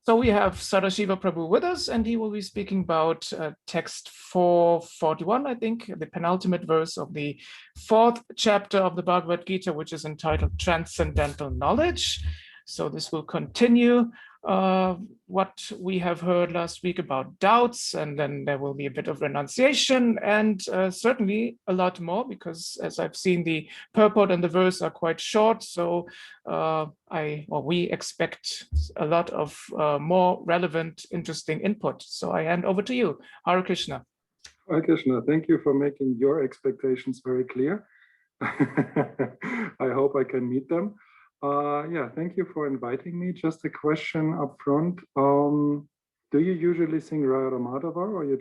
So we have Sadasiva Prabhu with us, and he will be speaking about text 441, I think, the penultimate verse of the 4th chapter of the Bhagavad-gītā, which is entitled Transcendental Knowledge. So this will continue what we have heard last week about doubts, and then there will be a bit of renunciation, and certainly a lot more, because as I've seen, the purport and the verse are quite short. So we expect a lot of more relevant, interesting input. So I hand over to you. Hare Krishna. Hare Krishna. Thank you for making your expectations very clear. I hope I can meet them. Yeah, thank you for inviting me. Just a question up front. Do you usually sing Radha Madhava, or you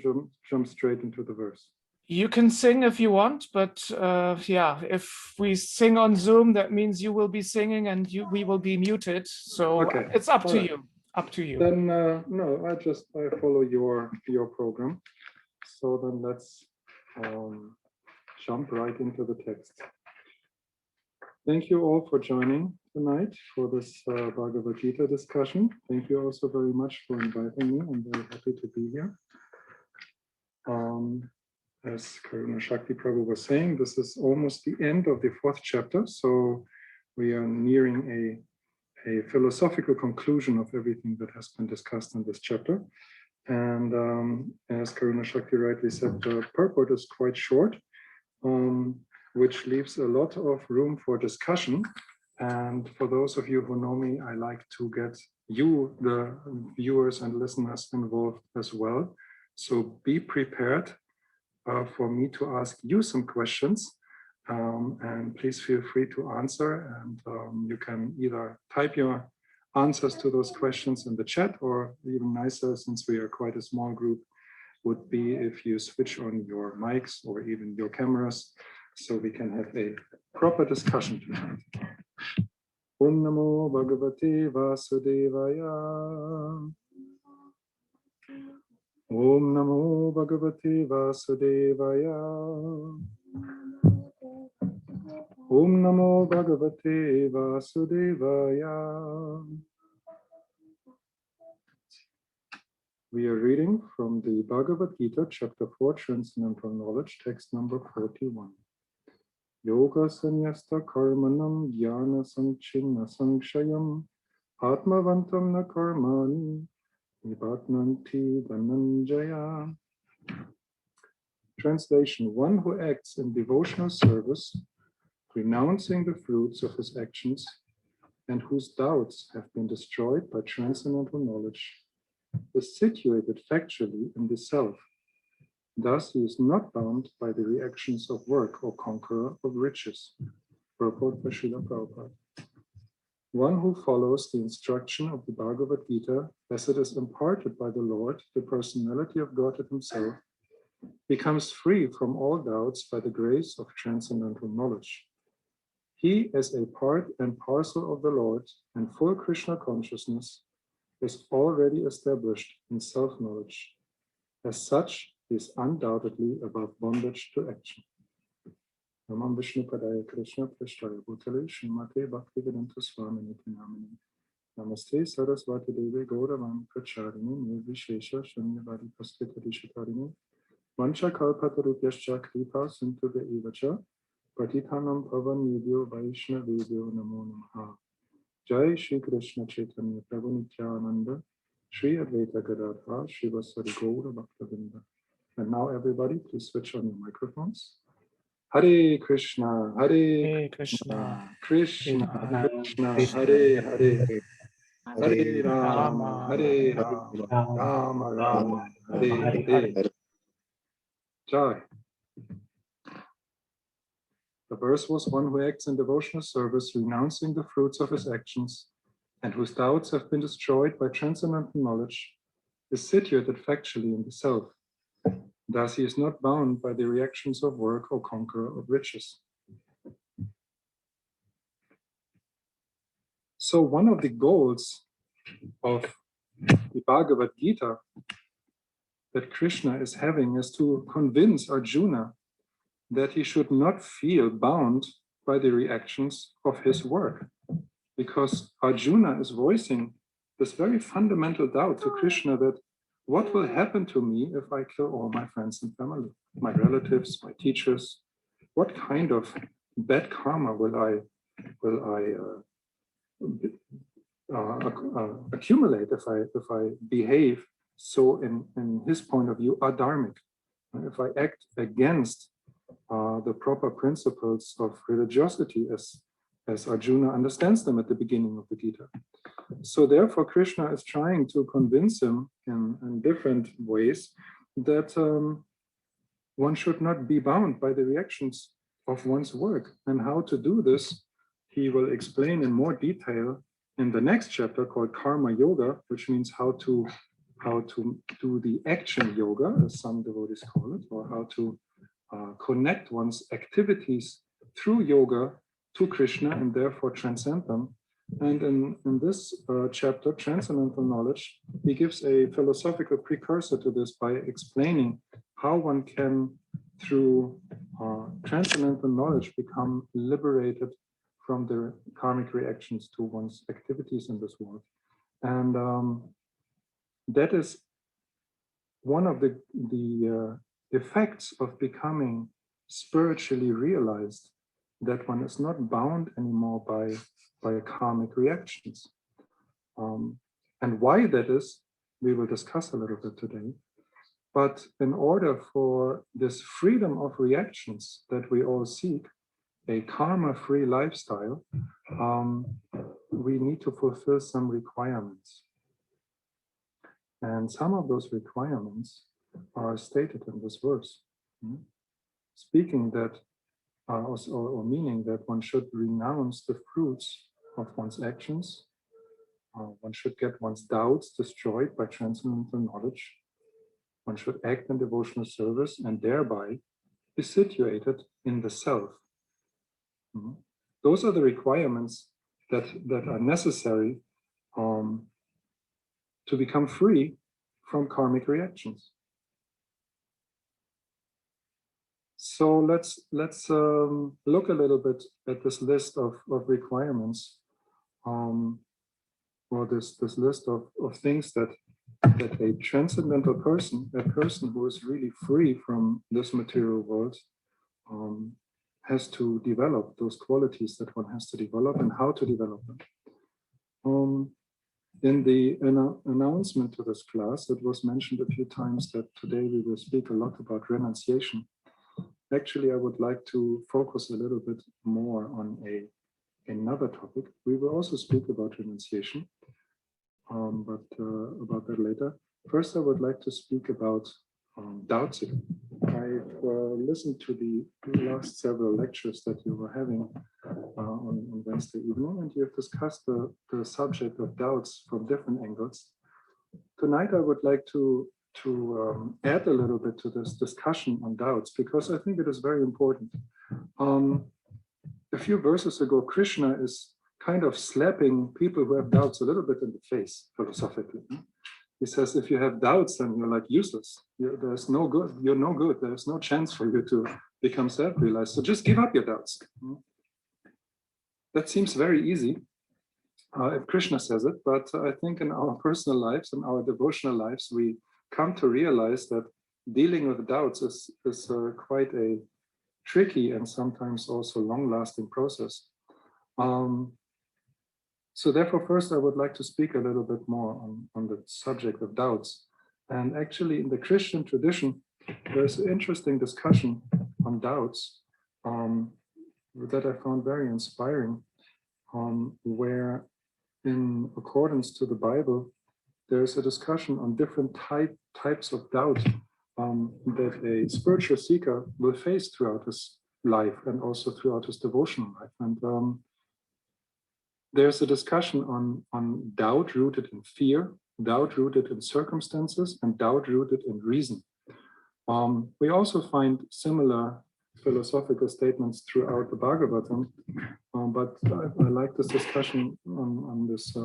jump straight into the verse? You can sing if you want, but yeah, if we sing on Zoom, that means you will be singing and we will be muted. So okay. It's up to you. Up to you. Then no, I follow your program. So then let's jump right into the text. Thank you all for joining tonight for this Bhagavad-gītā discussion. Thank you also very much for inviting me. I'm very happy to be here. As Karuna Shakti Prabhu was saying, this is almost the end of the 4th chapter. So we are nearing a philosophical conclusion of everything that has been discussed in this chapter. And as Karuna Shakti rightly said, the purport is quite short, which leaves a lot of room for discussion. And for those of you who know me, I like to get you, the viewers and listeners, involved as well. So be prepared for me to ask you some questions, and please feel free to answer. And you can either type your answers to those questions in the chat, or even nicer, since we are quite a small group, would be if you switch on your mics or even your cameras, so we can have a proper discussion tonight. Om Namo Bhagavate Vasudevaya. Om Namo Bhagavate Vasudevaya. Om Namo Bhagavate Vasudevaya. We are reading from the Bhagavad-gītā, chapter 4, Transcendental Knowledge, text number 41. Yoga-sannyasta-karmāṇaṁ, jñāna-sañchinna-saṁśayam, ātma-vantam karmāṇi, nibadhnanti, dhanam-jaya. Translation: one who acts in devotional service, renouncing the fruits of his actions, and whose doubts have been destroyed by transcendental knowledge, is situated factually in the self. Thus, he is not bound by the reactions of work or conqueror of riches. Purport by Srila Prabhupada. One who follows the instruction of the Bhagavad-gītā as it is imparted by the Lord, the personality of Godhead himself, becomes free from all doubts by the grace of transcendental knowledge. He, as a part and parcel of the Lord and full Krishna consciousness, is already established in self-knowledge. As such, he is undoubtedly above bondage to action. Namam Vishnu Padaya Krishna Prasthaya Bhutale Srimate Bhaktivedanta Swami Niti Namini Namaste Sarasvati Devi Gauravam Pracharini Nirvishesha Shanyavadi Pastita Rishatarini Vancha Kalpatarupyascha Kripa Sintuve Evacha Patitanam Pavan Nidyo Vaishnavedyo Namo Namaha. Jai Shri Krishna Chaitanya Prabhu Nityananda Shri Advaita Gadadhar Shivasari Gaura Bhaktivedanta. And now everybody, please switch on your microphones. Hare Krishna, Hare Krishna, Krishna Krishna, Hare Hare, Hare Rama, Hare Rama, Rama Rama, Hare Hare. Jai. The verse was: one who acts in devotional service, renouncing the fruits of his actions, and whose doubts have been destroyed by transcendental knowledge, is situated factually in the self. Thus, he is not bound by the reactions of work or conqueror of riches. So one of the goals of the Bhagavad-gītā that Krishna is having is to convince Arjuna that he should not feel bound by the reactions of his work. Because Arjuna is voicing this very fundamental doubt to Krishna that what will happen to me if I kill all my friends and family, my relatives, my teachers? What kind of bad karma will I accumulate if I behave so in his point of view adharmic, if I act against the proper principles of religiosity as Arjuna understands them at the beginning of the Gita. So therefore Krishna is trying to convince him in different ways that one should not be bound by the reactions of one's work. And how to do this, he will explain in more detail in the next chapter called Karma Yoga, which means how to do the action yoga, as some devotees call it, or how to connect one's activities through yoga to Krishna and therefore transcend them. And in this chapter, Transcendental Knowledge, he gives a philosophical precursor to this by explaining how one can, through transcendental knowledge, become liberated from the karmic reactions to one's activities in this world. And that is one of the effects of becoming spiritually realized, that one is not bound anymore by karmic reactions. And why that is, we will discuss a little bit today. But in order for this freedom of reactions that we all seek, a karma-free lifestyle, we need to fulfill some requirements. And some of those requirements are stated in this verse. Speaking that, or meaning that one should renounce the fruits of one's actions. One should get one's doubts destroyed by transcendental knowledge. One should act in devotional service and thereby be situated in the self. Those are the requirements that are necessary to become free from karmic reactions. So let's look a little bit at this list of requirements, or this list of things that a transcendental person, a person who is really free from this material world, has to develop, those qualities that one has to develop and how to develop them. In the announcement to this class, it was mentioned a few times that today we will speak a lot about renunciation. Actually, I would like to focus a little bit more on another topic. We will also speak about renunciation, but about that later. First, I would like to speak about doubts again. I've listened to the last several lectures that you were having on Wednesday evening, and you have discussed the subject of doubts from different angles. Tonight, I would like to add a little bit to this discussion on doubts, because I think it is very important. A few verses ago, Krishna is kind of slapping people who have doubts a little bit in the face, philosophically. He says, if you have doubts, then you're like useless. There's no good. You're no good. There's no chance for you to become self-realized. So just give up your doubts. That seems very easy if Krishna says it, but I think in our personal lives and our devotional lives, we come to realize that dealing with doubts is quite a tricky and sometimes also long-lasting process. So therefore, first I would like to speak a little bit more on the subject of doubts. And actually in the Christian tradition, there's an interesting discussion on doubts that I found very inspiring, where in accordance to the Bible, there's a discussion on different types of doubt that a spiritual seeker will face throughout his life and also throughout his devotional life. And there's a discussion on doubt rooted in fear, doubt rooted in circumstances, and doubt rooted in reason. We also find similar philosophical statements throughout the Bhagavatam, but I like this discussion on this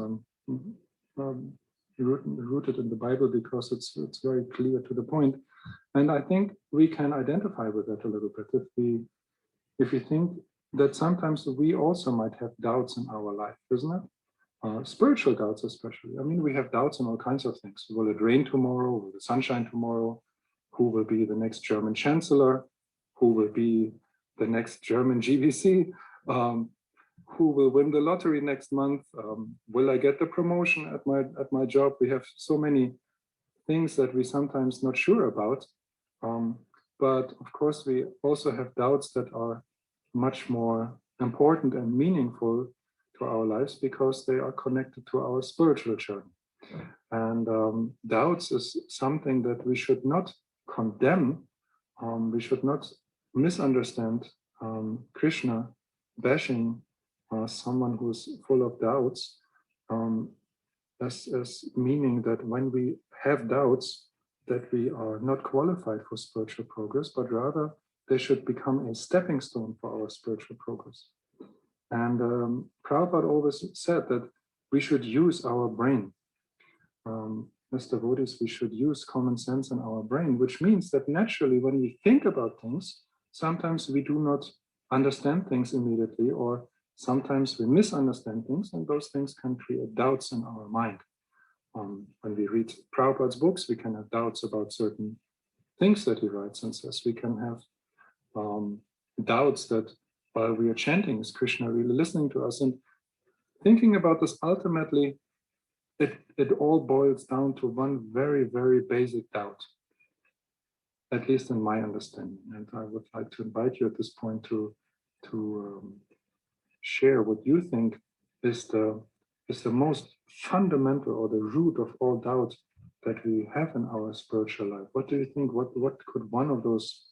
rooted in the Bible, because it's very clear to the point. And I think we can identify with that a little bit if we think that sometimes we also might have doubts in our life, isn't it? spiritual doubts especially. I mean, we have doubts on all kinds of things. Will it rain tomorrow? Will the sun shine tomorrow? Who will be the next German chancellor? Who will be the next German GVC? Who will win the lottery next month? Will I get the promotion at my job? We have so many things that we sometimes not sure about. But of course, we also have doubts that are much more important and meaningful to our lives because they are connected to our spiritual journey. And doubts is something that we should not condemn. We should not misunderstand Krishna bashing someone who's full of doubts as meaning that when we have doubts that we are not qualified for spiritual progress, but rather they should become a stepping stone for our spiritual progress. And Prabhupada always said that we should use our brain. As devotees, we should use common sense in our brain, which means that naturally when we think about things, sometimes we do not understand things immediately, or sometimes we misunderstand things, and those things can create doubts in our mind. When we read Prabhupada's books, we can have doubts about certain things that he writes and says. We can have doubts that while we are chanting, is Krishna really listening to us? And thinking about this, ultimately, it all boils down to one very, very basic doubt, at least in my understanding. And I would like to invite you at this point to share what you think is the most fundamental or the root of all doubt that we have in our spiritual life. What do you think? What could one of those,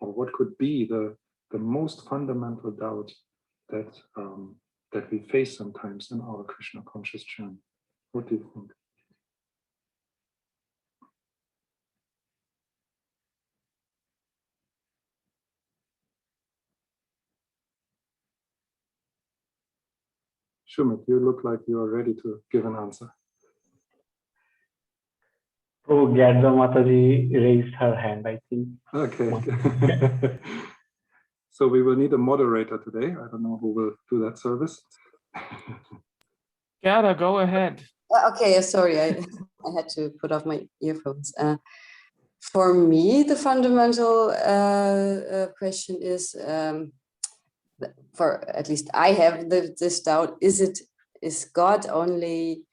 or what could be the most fundamental doubt that we face sometimes in our Krishna conscious journey? What do you think? Shumit, you look like you are ready to give an answer. Oh, Gyadva Mataji raised her hand, I think. Okay. So we will need a moderator today. I don't know who will do that service. Gerda, go ahead. Okay, sorry, I had to put off my earphones. For me, the fundamental question is, for at least I have this doubt: is God only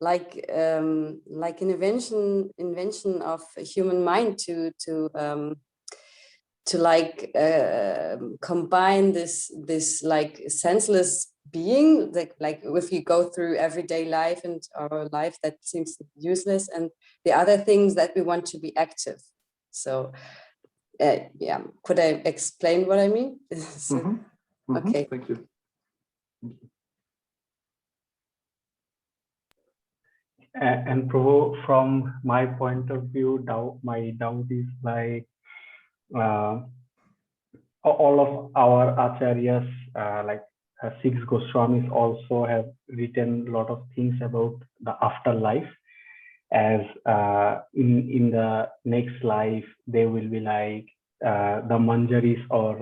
like an invention of a human mind to like combine this like senseless being, like if you go through everyday life and our life that seems useless, and the other things that we want to be active. So yeah, could I explain what I mean? Okay, thank you. And Prabhu, from my point of view, my doubt is like all of our acharyas, like 6 Goswamis also have written a lot of things about the afterlife, as in the next life they will be like the manjaris, or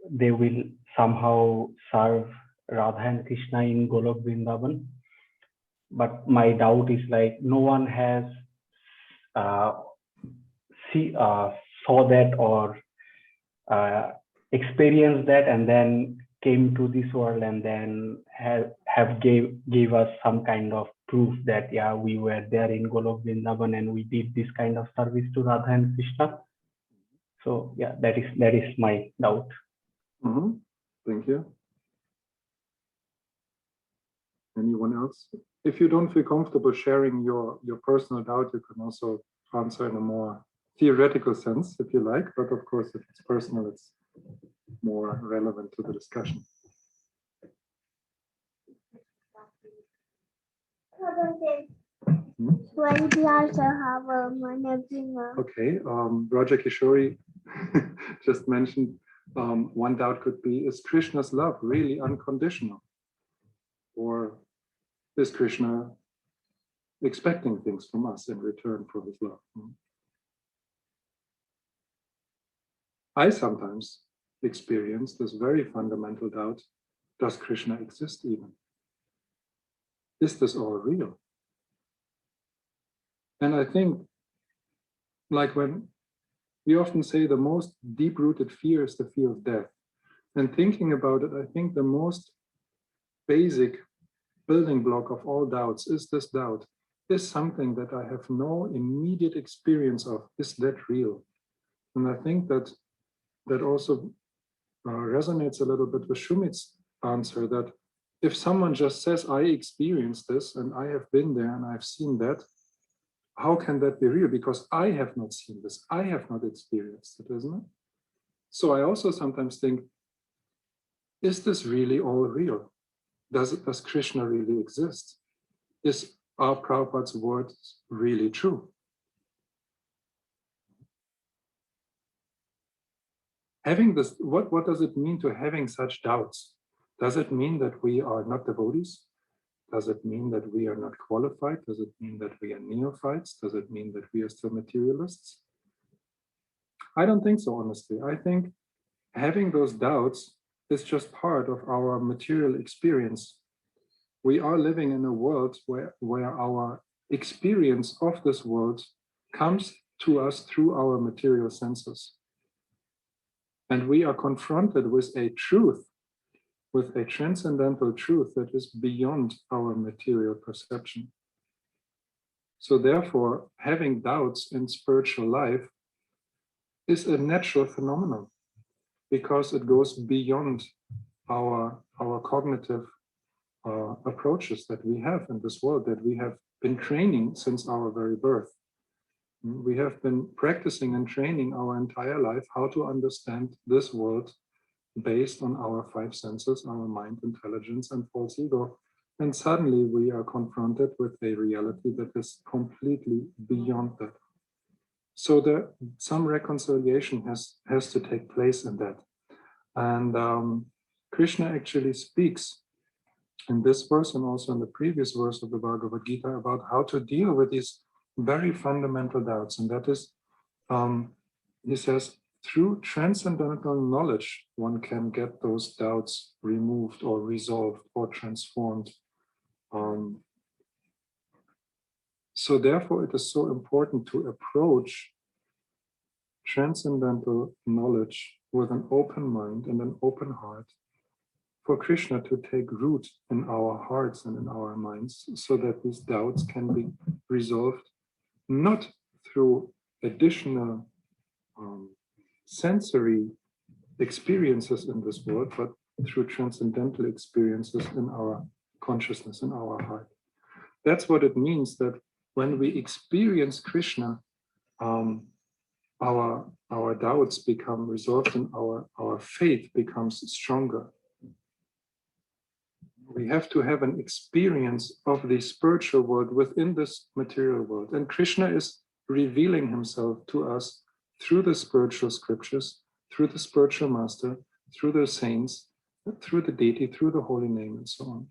they will somehow serve Radha and Krishna in Golok Vrindavan. But my doubt is like no one has saw that or experienced that and then came to this world and then have gave us some kind of proof that we were there in Golok Vrindavan and we did this kind of service to Radha and Krishna. So yeah, that is my doubt. Thank you. Anyone else? If you don't feel comfortable sharing your personal doubt, you can also answer in a more theoretical sense if you like, but of course if it's personal, it's more relevant to the discussion. Okay, Roger Kishori just mentioned one doubt could be, is Krishna's love really unconditional? Or is Krishna expecting things from us in return for his love? I sometimes experience this very fundamental doubt: does Krishna exist even? is this all real? And I think, like when we often say the most deep-rooted fear is the fear of death. And thinking about it, I think the most basic building block of all doubts is this doubt. Is something that I have no immediate experience of, is that real? And I think that also resonates a little bit with Shumit's answer, that if someone just says, I experienced this and I have been there and I've seen that, how can that be real? Because I have not seen this, I have not experienced it, isn't it? So I also sometimes think, is this really all real? Does Krishna really exist? Are Prabhupada's words really true? Having this, what does it mean to having such doubts? Does it mean that we are not devotees? Does it mean that we are not qualified? Does it mean that we are neophytes? Does it mean that we are still materialists? I don't think so, honestly. I think having those doubts is just part of our material experience. We are living in a world where our experience of this world comes to us through our material senses. And we are confronted with a truth, with a transcendental truth that is beyond our material perception. So therefore, having doubts in spiritual life is a natural phenomenon, because it goes beyond our cognitive approaches that we have in this world, that we have been training since our very birth. We have been practicing and training our entire life how to understand this world based on our five senses, our mind, intelligence, and false ego. And suddenly we are confronted with a reality that is completely beyond that. So some reconciliation has to take place in that. And Krishna actually speaks in this verse and also in the previous verse of the Bhagavad-gita about how to deal with these very fundamental doubts. And that is, he says, through transcendental knowledge, one can get those doubts removed or resolved or transformed. So therefore, it is so important to approach transcendental knowledge with an open mind and an open heart, for Krishna to take root in our hearts and in our minds, so that these doubts can be resolved, not through additional sensory experiences in this world, but through transcendental experiences in our consciousness, in our heart. That's what it means, that when we experience Krishna, our doubts become resolved and our faith becomes stronger. We have to have an experience of the spiritual world within this material world. And Krishna is revealing himself to us through the spiritual scriptures, through the spiritual master, through the saints, through the deity, through the holy name, and so on.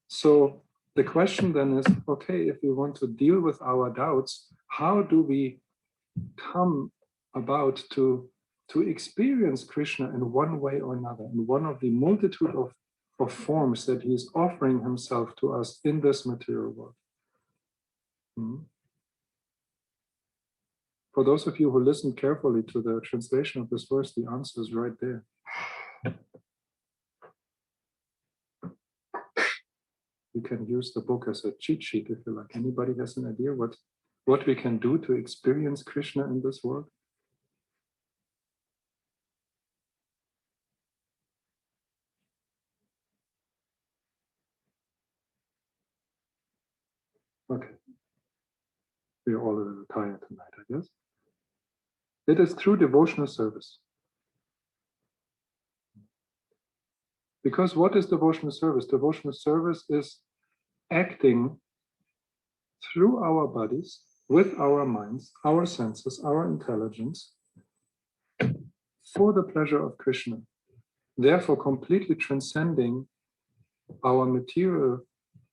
So the question then is, okay, if we want to deal with our doubts, how do we come about to experience Krishna in one way or another, in one of the multitude of forms that he is offering himself to us in this material world? For those of you who listened carefully to the translation of this verse, the answer is right there. You can use the book as a cheat sheet if you like. Anybody has an idea what we can do to experience Krishna in this world? Okay. We're all a little tired tonight, I guess. It is through devotional service. Because what is devotional service? Devotional service is acting through our bodies, with our minds, our senses, our intelligence, for the pleasure of Krishna. Therefore, completely transcending our material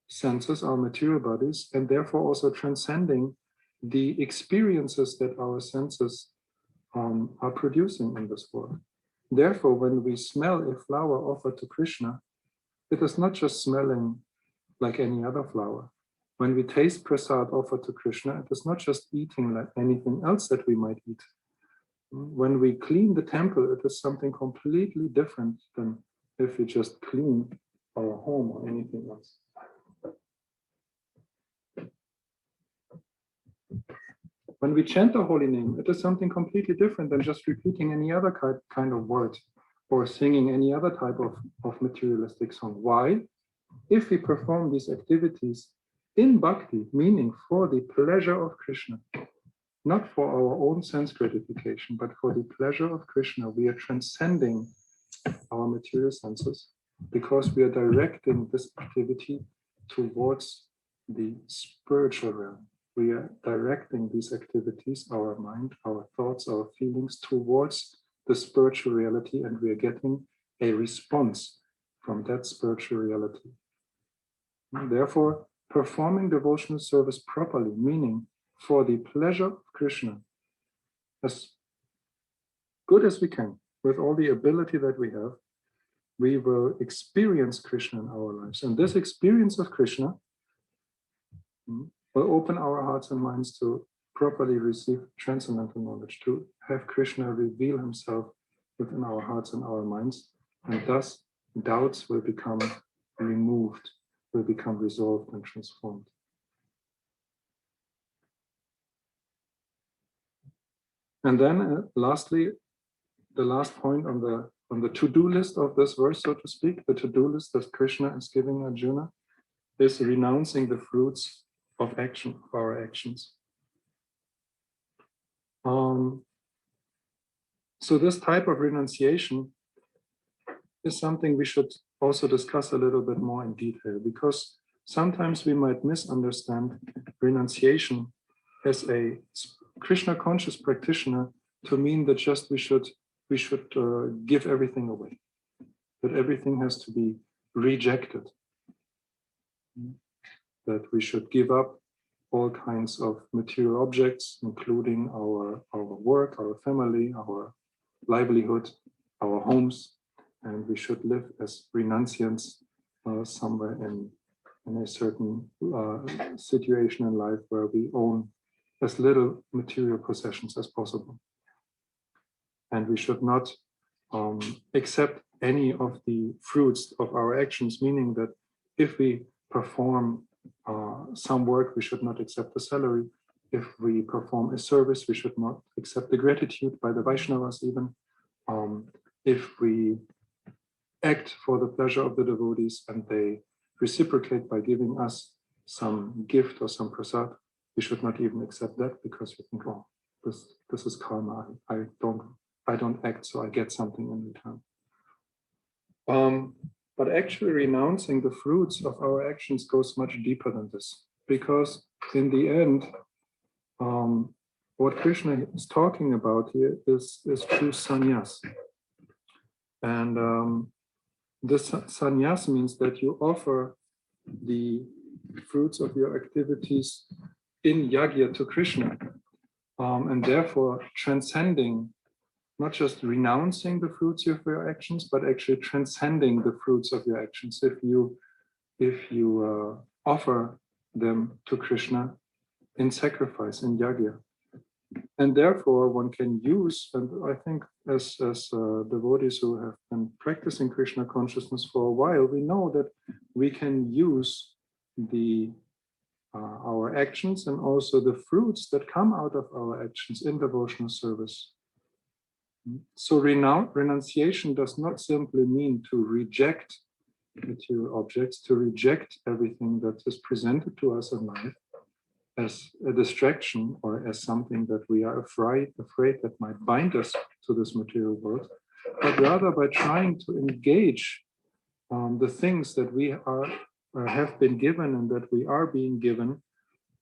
senses, our material bodies, and therefore also transcending the experiences that our senses are producing in this world. Therefore, when we smell a flower offered to Krishna, it is not just smelling like any other flower. When we taste prasad offered to Krishna, it is not just eating like anything else that we might eat. When we clean the temple, it is something completely different than if we just clean our home or anything else. When we chant the holy name, it is something completely different than just repeating any other kind of word or singing any other type of materialistic song. Why? If we perform these activities in bhakti, meaning for the pleasure of Krishna, not for our own sense gratification, but for the pleasure of Krishna, we are transcending our material senses because we are directing this activity towards the spiritual realm. We are directing these activities, our mind, our thoughts, our feelings towards the spiritual reality, and we are getting a response from that spiritual reality. And therefore, performing devotional service properly, meaning for the pleasure of Krishna, as good as we can, with all the ability that we have, we will experience Krishna in our lives. And this experience of Krishna will open our hearts and minds to properly receive transcendental knowledge, to have Krishna reveal himself within our hearts and our minds. And thus, doubts will become removed, will become resolved and transformed. And then lastly, the last point on the to-do list of this verse, so to speak, the to-do list that Krishna is giving Arjuna is renouncing the fruits of action, of our actions. So this type of renunciation is something we should also discuss a little bit more in detail, because sometimes we might misunderstand renunciation as a Krishna conscious practitioner to mean that just we should give everything away, that everything has to be rejected, that we should give up all kinds of material objects, including our work, our family, our livelihood, our homes, and we should live as renunciants somewhere in a certain situation in life where we own as little material possessions as possible. And we should not accept any of the fruits of our actions, meaning that if we perform some work, we should not accept the salary. If we perform a service, we should not accept the gratitude by the Vaishnavas even. If we act for the pleasure of the devotees and they reciprocate by giving us some gift or some prasad, we should not even accept that because we think, oh, this is karma. I don't act, so I get something in return. But actually renouncing the fruits of our actions goes much deeper than this, because in the end, what Krishna is talking about here is true sannyas. And this sannyas means that you offer the fruits of your activities in yajna to Krishna, and therefore transcending, not just renouncing the fruits of your actions, but actually transcending the fruits of your actions. If you offer them to Krishna in sacrifice, in yajna. And therefore one can use, and I think as devotees who have been practicing Krishna consciousness for a while, we know that we can use our actions and also the fruits that come out of our actions in devotional service. So renunciation does not simply mean to reject material objects, to reject everything that is presented to us in life as a distraction or as something that we are afraid that might bind us to this material world, but rather by trying to engage the things that we have been given and that we are being given,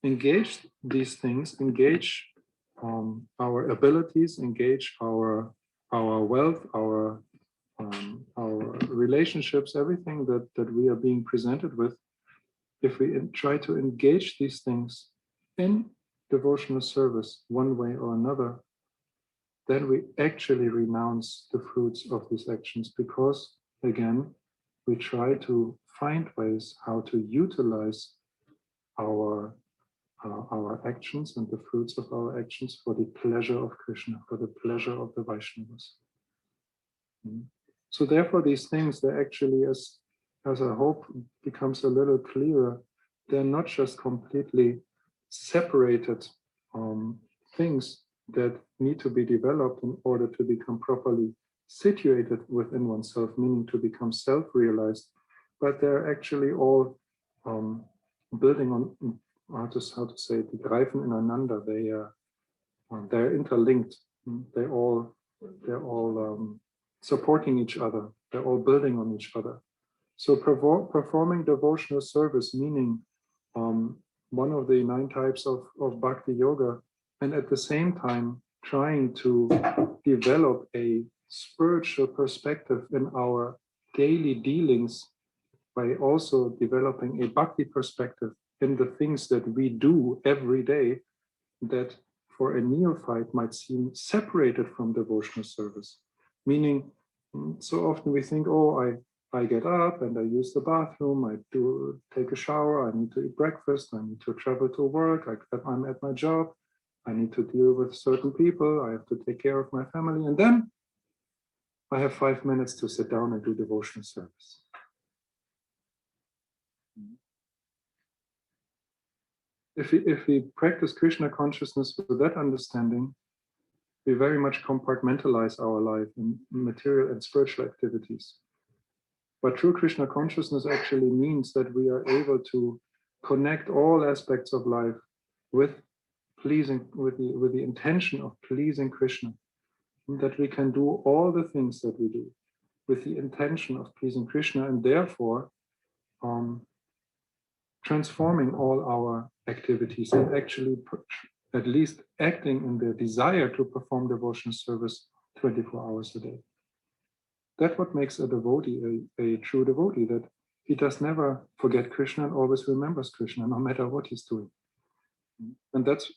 engage these things, engage our abilities, engage our wealth, our relationships, everything that we are being presented with. If we try to engage these things in devotional service one way or another, then we actually renounce the fruits of these actions, because again, we try to find ways how to utilize our actions and the fruits of our actions for the pleasure of Krishna, for the pleasure of the Vaishnavas. So therefore, these things, they're actually, as I hope becomes a little clearer, they're not just completely separated things that need to be developed in order to become properly situated within oneself, meaning to become self-realized, but they're actually all building on, how to say, die greifen ineinander. They're interlinked. They're all supporting each other. They're all building on each other. So performing devotional service, meaning one of the 9 types of bhakti yoga, and at the same time trying to develop a spiritual perspective in our daily dealings by also developing a bhakti perspective in the things that we do every day that for a neophyte might seem separated from devotional service. Meaning, so often we think, oh, I get up and I use the bathroom, I take a shower, I need to eat breakfast, I need to travel to work, I'm at my job, I need to deal with certain people, I have to take care of my family, and then I have 5 minutes to sit down and do devotional service. If we practice Krishna consciousness with that understanding, we very much compartmentalize our life in material and spiritual activities. But true Krishna consciousness actually means that we are able to connect all aspects of life with the intention of pleasing Krishna. That we can do all the things that we do with the intention of pleasing Krishna, and therefore transforming all our activities and actually at least acting in the desire to perform devotional service 24 hours a day. That's what makes a devotee a true devotee, that he does never forget Krishna and always remembers Krishna, no matter what he's doing. And that's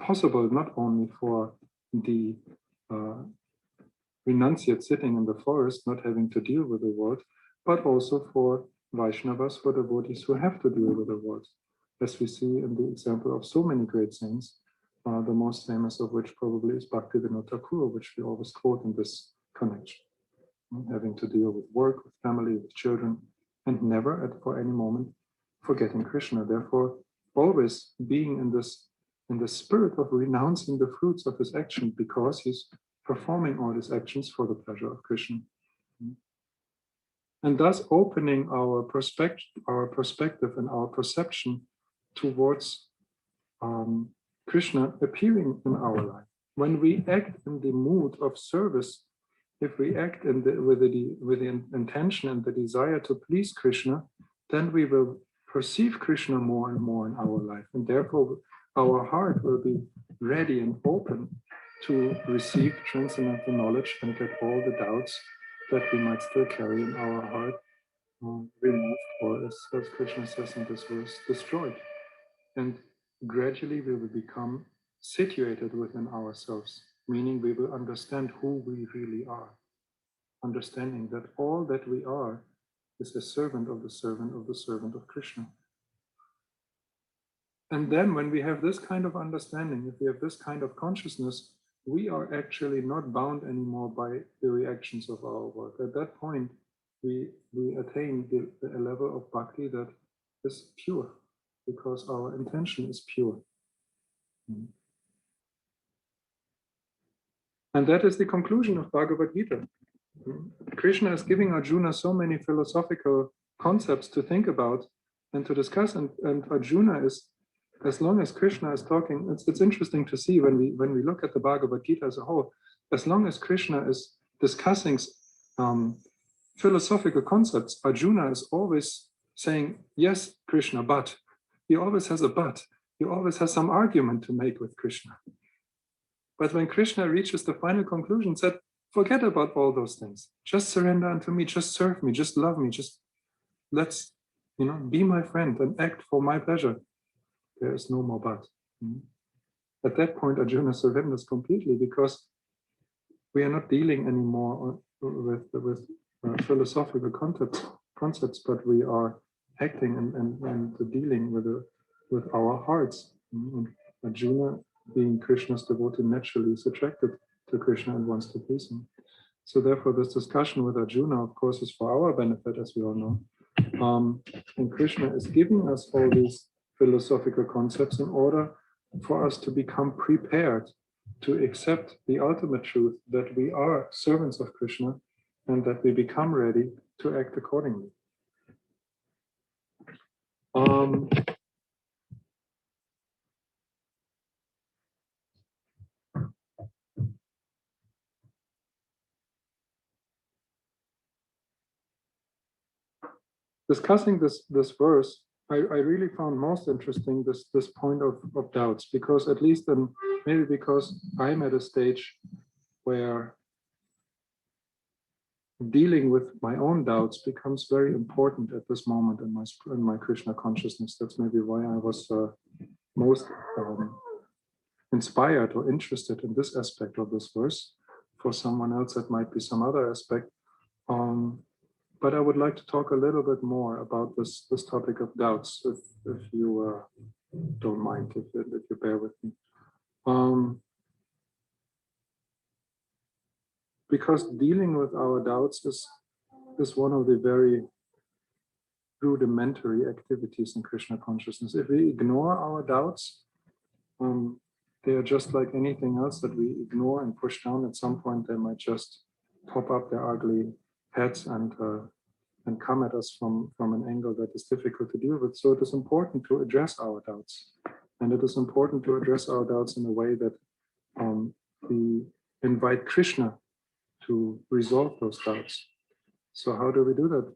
possible not only for the renunciate sitting in the forest, not having to deal with the world, but also for Vaishnavas, for devotees who have to deal with the world. As we see in the example of so many great saints, the most famous of which probably is Bhaktivedanta, which we always quote in this connection. Having to deal with work, with family, with children, and never for any moment forgetting Krishna. Therefore, always being in the spirit of renouncing the fruits of his action, because he's performing all his actions for the pleasure of Krishna. And thus opening our perspective and our perception towards Krishna appearing in our life. When we act in the mood of service, if we act with the intention and the desire to please Krishna, then we will perceive Krishna more and more in our life. And therefore, our heart will be ready and open to receive transcendental knowledge and get all the doubts that we might still carry in our heart removed, or as Krishna says in this verse, destroyed. And gradually we will become situated within ourselves, meaning we will understand who we really are, understanding that all that we are is a servant of the servant of the servant of Krishna. And then when we have this kind of understanding, if we have this kind of consciousness, we are actually not bound anymore by the reactions of our work. At that point, we attain a level of bhakti that is pure, because our intention is pure. And that is the conclusion of Bhagavad-gītā. Krishna is giving Arjuna so many philosophical concepts to think about and to discuss, and Arjuna is, as long as Krishna is talking, it's interesting to see when we look at the Bhagavad-gītā as a whole, as long as Krishna is discussing philosophical concepts, Arjuna is always saying, yes, Krishna, but. He always has a but. He always has some argument to make with Krishna. But when Krishna reaches the final conclusion, said, forget about all those things. Just surrender unto me, just serve me, just love me, just let's, be my friend and act for my pleasure. There is no more but. At that point, Arjuna surrenders completely, because we are not dealing anymore with philosophical concepts, but we are acting and dealing with our hearts. Arjuna, being Krishna's devotee, naturally is attracted to Krishna and wants to please him. So therefore, this discussion with Arjuna, of course, is for our benefit, as we all know. And Krishna is giving us all these philosophical concepts in order for us to become prepared to accept the ultimate truth that we are servants of Krishna and that we become ready to act accordingly. Discussing this verse, I really found most interesting this point of doubts, because at least maybe because I'm at a stage where dealing with my own doubts becomes very important at this moment in my Krishna consciousness. That's maybe why I was most inspired or interested in this aspect of this verse. For someone else, that might be some other aspect. But I would like to talk a little bit more about this topic of doubts, if you don't mind, if you bear with me. Because dealing with our doubts is one of the very rudimentary activities in Krishna consciousness. If we ignore our doubts, they are just like anything else that we ignore and push down. At some point, they might just pop up their ugly heads and come at us from an angle that is difficult to deal with. So it is important to address our doubts. And it is important to address our doubts in a way that we invite Krishna to resolve those doubts. So how do we do that?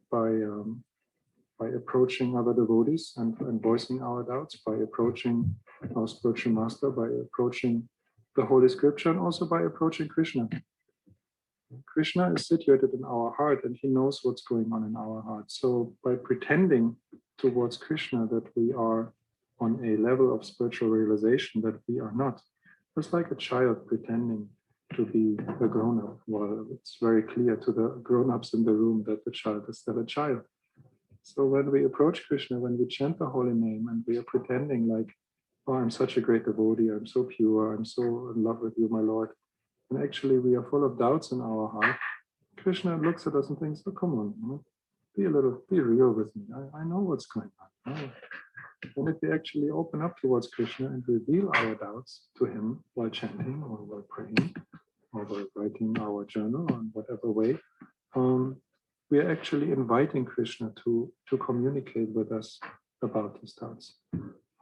By approaching other devotees and voicing our doubts, by approaching our spiritual master, by approaching the Holy Scripture, and also by approaching Krishna. Krishna is situated in our heart and he knows what's going on in our heart. So by pretending towards Krishna that we are on a level of spiritual realization that we are not, it's like a child pretending to be a grown-up. Well, it's very clear to the grown-ups in the room that the child is still a child. So when we approach Krishna, when we chant the holy name and we are pretending like, oh, I'm such a great devotee, I'm so pure, I'm so in love with you, my Lord, and actually we are full of doubts in our heart, Krishna looks at us and thinks, oh, come on, be real with me. I know what's going on. And if we actually open up towards Krishna and reveal our doubts to him while chanting or while praying or while writing our journal or in whatever way, we are actually inviting Krishna to communicate with us about these doubts.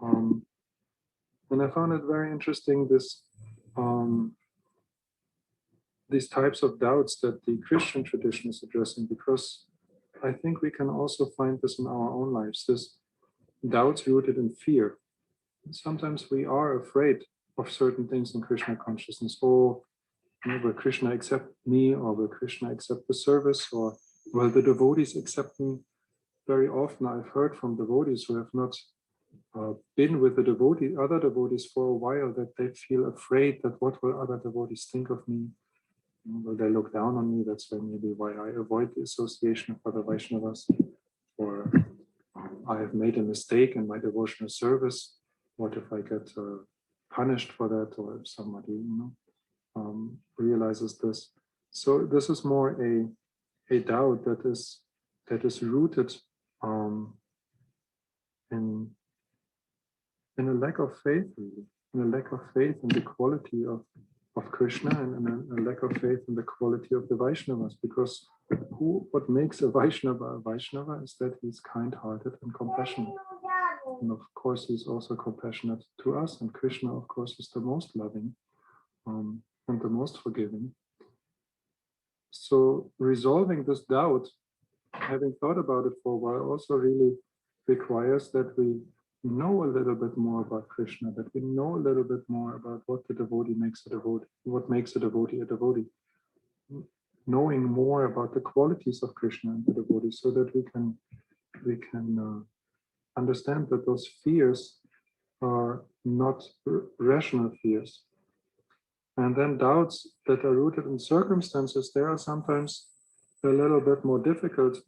And I found it very interesting, these types of doubts that the Christian tradition is addressing, because I think we can also find this in our own lives, this doubts rooted in fear. Sometimes we are afraid of certain things in Krishna consciousness. Oh, will Krishna accept me, or will Krishna accept the service, or will the devotees accept me? Very often I've heard from devotees who have not been with the other devotees for a while, that they feel afraid that what will other devotees think of me? Will they look down on me? That's maybe why I avoid the association of other Vaishnavas. Or I have made a mistake in my devotional service. What if I get punished for that, or if somebody realizes this? So this is more a doubt that is rooted in a lack of faith, really, in a lack of faith in the quality of Krishna, and a lack of faith in the quality of the Vaishnavas. Because what makes a Vaishnava is that he's kind-hearted and compassionate. And of course, he's also compassionate to us. And Krishna, of course, is the most loving and the most forgiving. So resolving this doubt, having thought about it for a while, also really requires that we know a little bit more about Krishna, that we know a little bit more about what the devotee makes a devotee, what makes a devotee a devotee. Knowing more about the qualities of Krishna and the devotee, so that we can understand that those fears are not rational fears. And then doubts that are rooted in circumstances, they are sometimes a little bit more difficult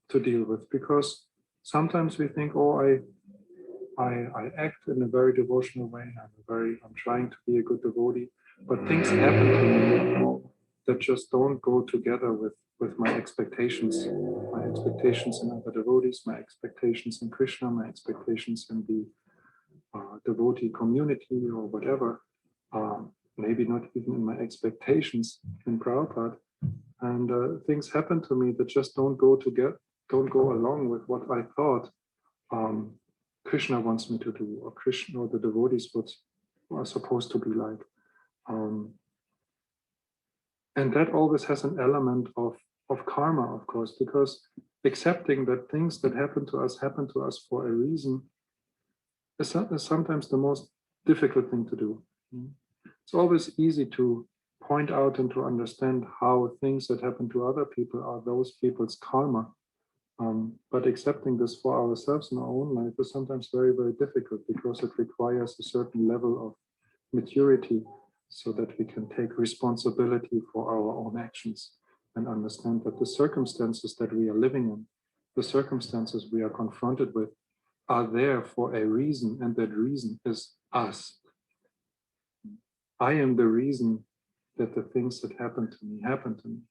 to deal with, because sometimes we think, oh, I act in a very devotional way. I'm trying to be a good devotee, but things happen to me that just don't go together with my expectations in other devotees, my expectations in Krishna, my expectations in the devotee community or whatever. Maybe not even in my expectations in Prabhupada. And things happen to me that just don't go along with what I thought Krishna wants me to do, or Krishna or the devotees are supposed to be like. And that always has an element of karma, of course, because accepting that things that happen to us for a reason is sometimes the most difficult thing to do. It's always easy to point out and to understand how things that happen to other people are those people's karma. But accepting this for ourselves in our own life is sometimes very, very difficult, because it requires a certain level of maturity so that we can take responsibility for our own actions and understand that the circumstances that we are living in, the circumstances we are confronted with, are there for a reason, and that reason is us. I am the reason that the things that happen to me happen to me.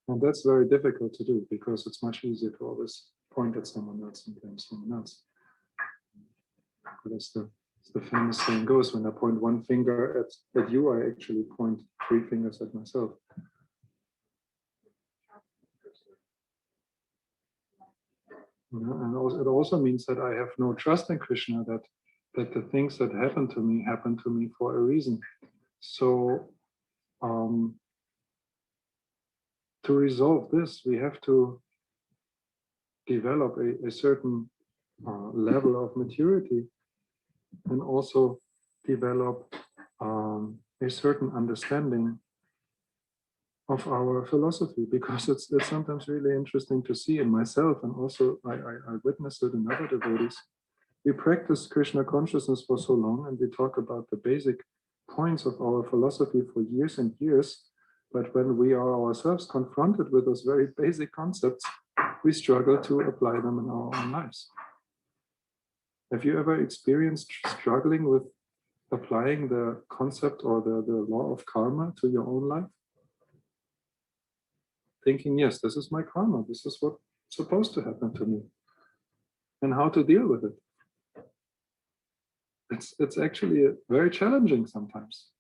And that's very difficult to do, because it's much easier to always point at someone else and blame someone else. But as the famous saying goes, when I point one finger at you, I actually point 3 fingers at myself. And it also means that I have no trust in Krishna, that the things that happen to me for a reason. So to resolve this, we have to develop a certain level of maturity, and also develop a certain understanding of our philosophy, because it's sometimes really interesting to see in myself, and also I witnessed it in other devotees. We practice Krishna consciousness for so long, and we talk about the basic points of our philosophy for years and years, but when we are ourselves confronted with those very basic concepts, we struggle to apply them in our own lives. Have you ever experienced struggling with applying the concept or the law of karma to your own life? Thinking, yes, this is my karma, this is what's supposed to happen to me, and how to deal with it. It's actually very challenging sometimes.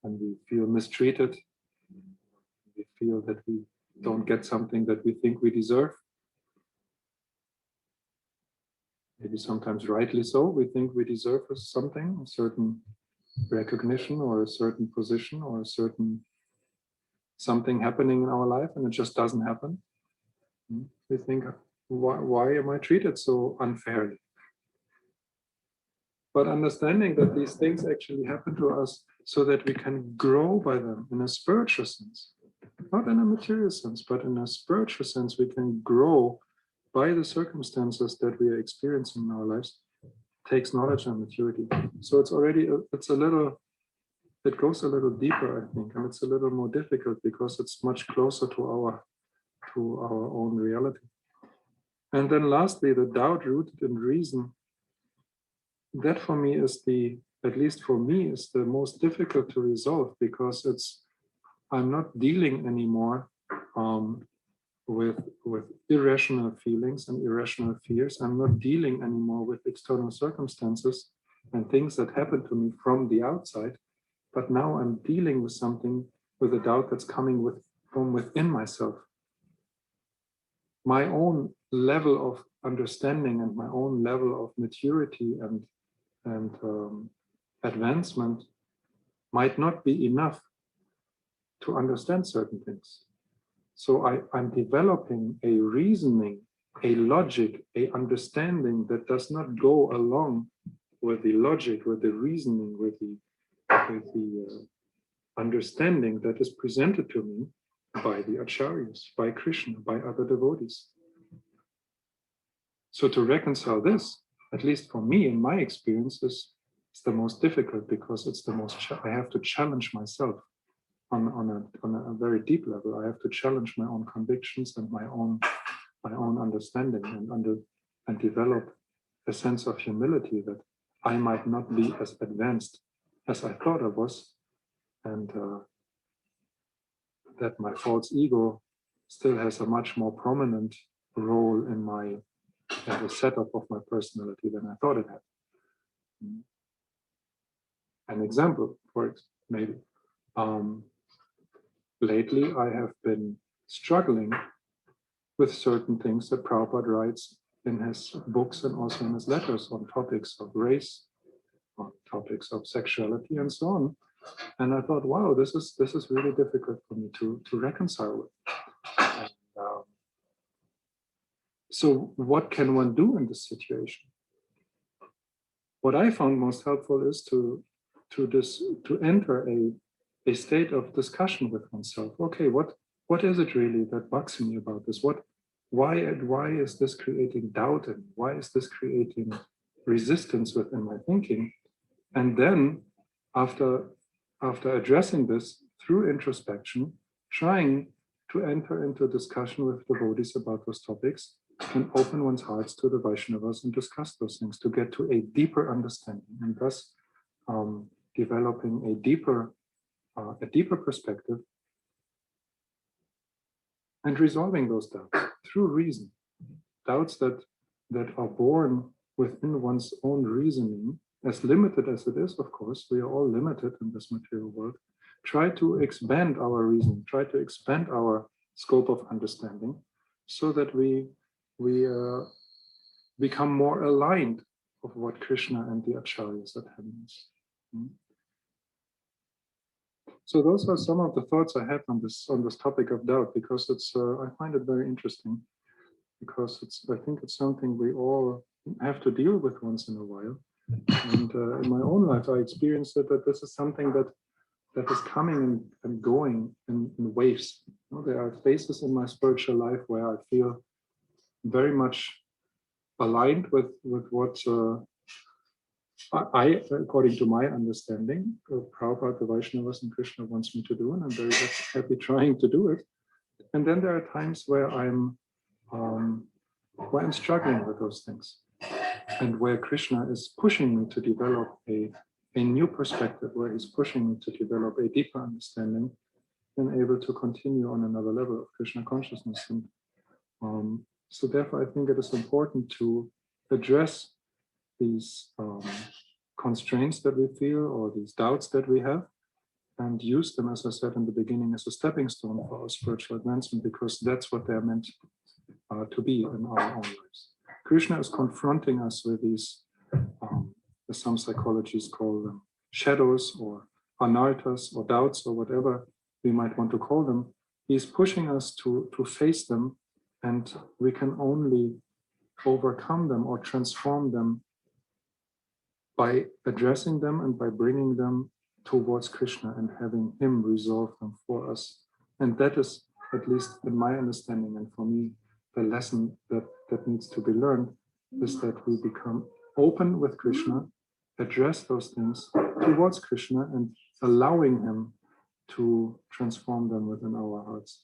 And we feel mistreated. We feel that we don't get something that we think we deserve. Maybe sometimes rightly so, we think we deserve something, a certain recognition or a certain position or a certain something happening in our life, and it just doesn't happen. We think, why am I treated so unfairly? But understanding that these things actually happen to us so that we can grow by them in a spiritual sense, not in a material sense, but in a spiritual sense, we can grow by the circumstances that we are experiencing in our lives, takes knowledge and maturity. So it goes a little deeper, I think, and it's a little more difficult because it's much closer to our own reality. And then lastly, the doubt rooted in reason. That for me is at least for me, is the most difficult to resolve, because I'm not dealing anymore with irrational feelings and irrational fears. I'm not dealing anymore with external circumstances and things that happen to me from the outside, but now I'm dealing with something, with a doubt that's coming from within myself. My own level of understanding and my own level of maturity and advancement might not be enough to understand certain things. So I'm developing a reasoning, a logic, a understanding that does not go along with the logic, with the reasoning, with the understanding that is presented to me by the acharyas, by Krishna, by other devotees. So to reconcile this, at least for me, in my experience, is the most difficult, because it's the most, I have to challenge myself. on a very deep level. I have to challenge my own convictions and my own understanding and develop a sense of humility that I might not be as advanced as I thought I was, and that my false ego still has a much more prominent role in the setup of my personality than I thought it had. An example, maybe. Lately, I have been struggling with certain things that Prabhupada writes in his books and also in his letters on topics of race, on topics of sexuality, and so on. And I thought, wow, this is really difficult for me to reconcile with. And, so what can one do in this situation? What I found most helpful is to enter a state of discussion with oneself. Okay, what is it really that bugs me about this? Why is this creating doubt, and why is this creating resistance within my thinking? And then after addressing this through introspection, trying to enter into discussion with devotees about those topics and open one's hearts to the Vaishnavas and discuss those things to get to a deeper understanding, and thus developing a deeper perspective and resolving those doubts through reason. Doubts that are born within one's own reasoning, as limited as it is, of course, we are all limited in this material world. Try to expand our reason, try to expand our scope of understanding so that we become more aligned of what Krishna and the acharyas are telling us. So those are some of the thoughts I had on this topic of doubt, because I find it very interesting, because I think it's something we all have to deal with once in a while. And in my own life, I experienced that this is something that is coming and going in waves. There are phases in my spiritual life where I feel very much aligned with what I, according to my understanding, Prabhupada, the Vaishnavas, and Krishna wants me to do, and I'm very happy trying to do it. And then there are times where I'm struggling with those things, and where Krishna is pushing me to develop a new perspective, where he's pushing me to develop a deeper understanding and able to continue on another level of Krishna consciousness. And so therefore, I think it is important to address these constraints that we feel, or these doubts that we have, and use them, as I said in the beginning, as a stepping stone for our spiritual advancement, because that's what they're meant to be in our own lives. Krishna is confronting us with these, as some psychologists call them, shadows or anarthas or doubts or whatever we might want to call them. He's pushing us to face them, and we can only overcome them or transform them by addressing them and by bringing them towards Krishna and having him resolve them for us. And that is, at least in my understanding and for me, the lesson that needs to be learned, is that we become open with Krishna, address those things towards Krishna, and allowing him to transform them within our hearts,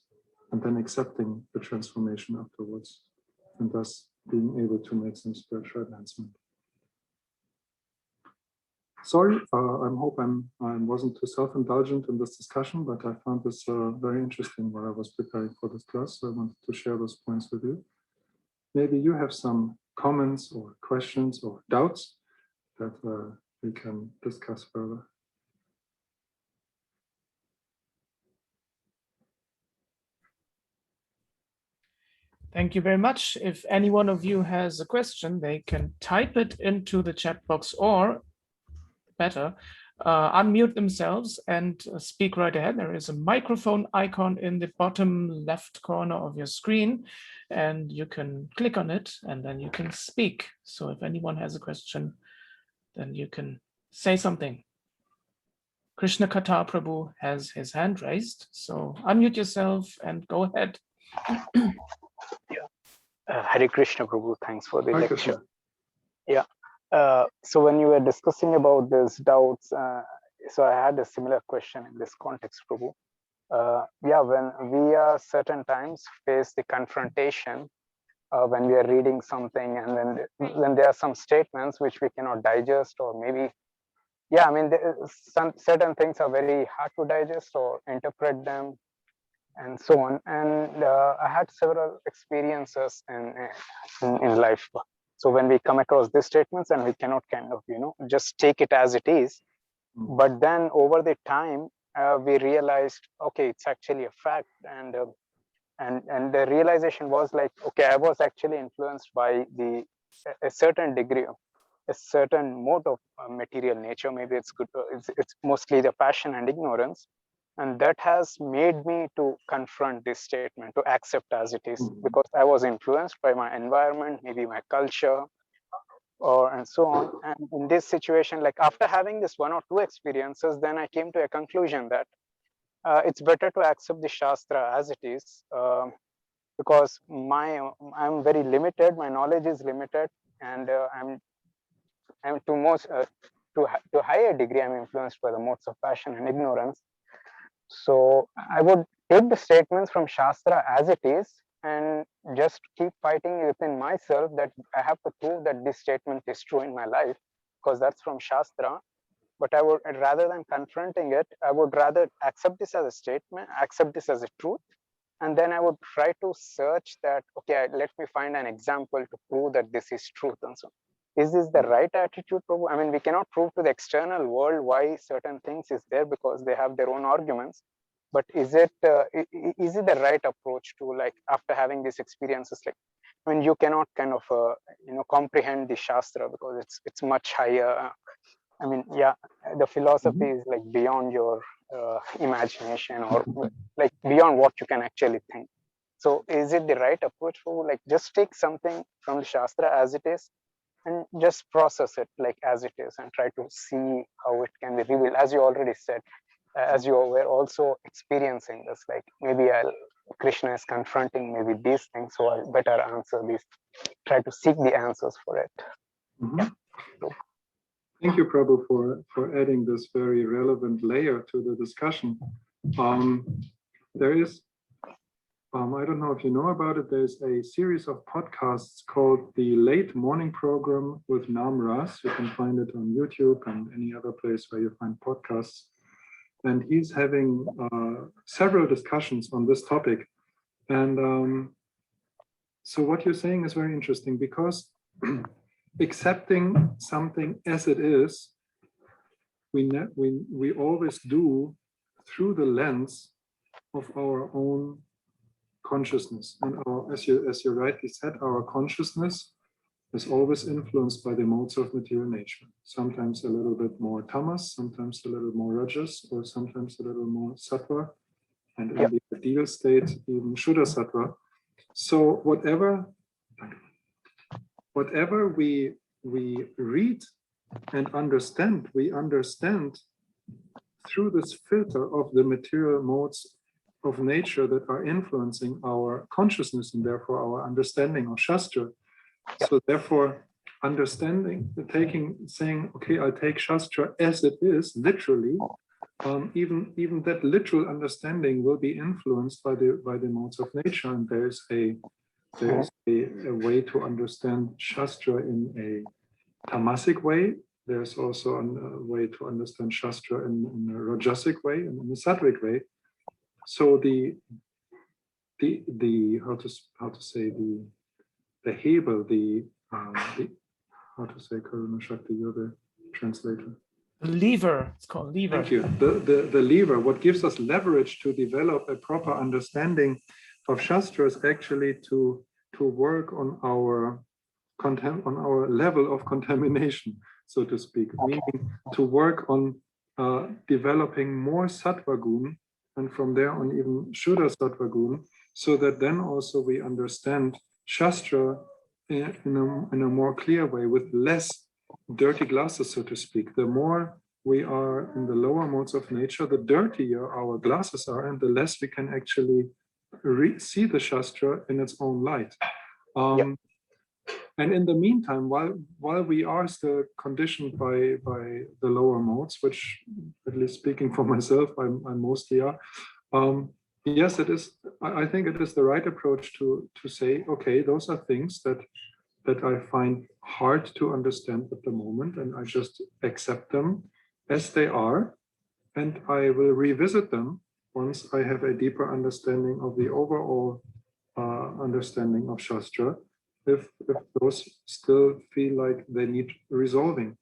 and then accepting the transformation afterwards, and thus being able to make some spiritual advancement. Sorry, I hope I wasn't too self-indulgent in this discussion, but I found this very interesting while I was preparing for this class, so I wanted to share those points with you. Maybe you have some comments or questions or doubts that we can discuss further. Thank you very much. If any one of you has a question, they can type it into the chat box, or better, unmute themselves and speak right ahead. There is a microphone icon in the bottom left corner of your screen, and you can click on it and then you can speak. So if anyone has a question, then you can say something. Krishna Kata Prabhu has his hand raised, so unmute yourself and go ahead. Hare Krishna Prabhu, thanks for the Hi, lecture. Krishna. Yeah. So when you were discussing about these doubts, so I had a similar question in this context, Prabhu. yeah, when we are certain times face the confrontation, when we are reading something, and when there are some statements which we cannot digest, or maybe, yeah, I mean, some certain things are very hard to digest or interpret them, and so on. And I had several experiences in life. So when we come across these statements, and we cannot kind of, just take it as it is, but then over the time, we realized, okay, it's actually a fact. And the realization was like, okay, I was actually influenced by a certain degree, a certain mode of material nature. Maybe it's good. It's mostly the passion and ignorance, and that has made me to confront this statement, to accept as it is, because I was influenced by my environment, maybe my culture, and so on. And in this situation, like after having this one or two experiences, then I came to a conclusion that it's better to accept the Shastra as it is, because I'm very limited, my knowledge is limited, and I'm to higher degree, I'm influenced by the modes of passion and ignorance. So I would take the statements from Shastra as it is, and just keep fighting within myself that I have to prove that this statement is true in my life, because that's from Shastra. But I would, rather than confronting it, I would rather accept this as a statement, accept this as a truth, and then I would try to search that, okay, let me find an example to prove that this is truth, and so on. Is this the right attitude, Prabhu? I mean, we cannot prove to the external world why certain things is there, because they have their own arguments. But is it the right approach to, like, after having these experiences, like, I mean, you cannot kind of comprehend the Shastra, because it's much higher. I mean, yeah, the philosophy is like beyond your imagination, or like beyond what you can actually think. So is it the right approach for, like, just take something from the Shastra as it is and just process it like as it is, and try to see how it can be revealed, as you already said, as you were also experiencing this, like maybe Krishna is confronting maybe these things, so I'll better answer these, try to seek the answers for it. Yeah. Thank you, Prabhu, for adding this very relevant layer to the discussion. There is, I don't know if you know about it, there's a series of podcasts called the Late Morning Program with Nam Ras. You can find it on YouTube and any other place where you find podcasts. And he's having several discussions on this topic. And so what you're saying is very interesting, because accepting something as it is, we always do through the lens of our own consciousness. And as you rightly said, our consciousness is always influenced by the modes of material nature. Sometimes a little bit more tamas, sometimes a little more rajas, or sometimes a little more sattva, and in the ideal state, even Shuddha sattva. So whatever we read and understand, we understand through this filter of the material modes of nature that are influencing our consciousness and therefore our understanding of Shastra. So therefore, understanding, saying, okay, I'll take Shastra as it is, literally, even that literal understanding will be influenced by the modes of nature, and there's a way to understand Shastra in a tamasic way. There's also a way to understand Shastra in a rajasic way and in a sattvic way. So the how to say the hebel, how to say, Karuna Shakti, you're the translator. Lever, it's called lever. Thank you. The lever, what gives us leverage to develop a proper understanding of Shastra is actually to work on our level of contamination, so to speak, meaning to work on developing more sattva gun, and from there on even Shuddha sattva gun, so that then also we understand Shastra in a more clear way, with less dirty glasses, so to speak. The more we are in the lower modes of nature, the dirtier our glasses are, and the less we can actually see the Shastra in its own light. And in the meantime, while we are still conditioned by the lower modes, which, at least speaking for myself, I mostly are, Yes, it is. I think it is the right approach to say, okay, those are things that I find hard to understand at the moment, and I just accept them as they are, and I will revisit them once I have a deeper understanding of the overall understanding of Shastra, if those still feel like they need resolving.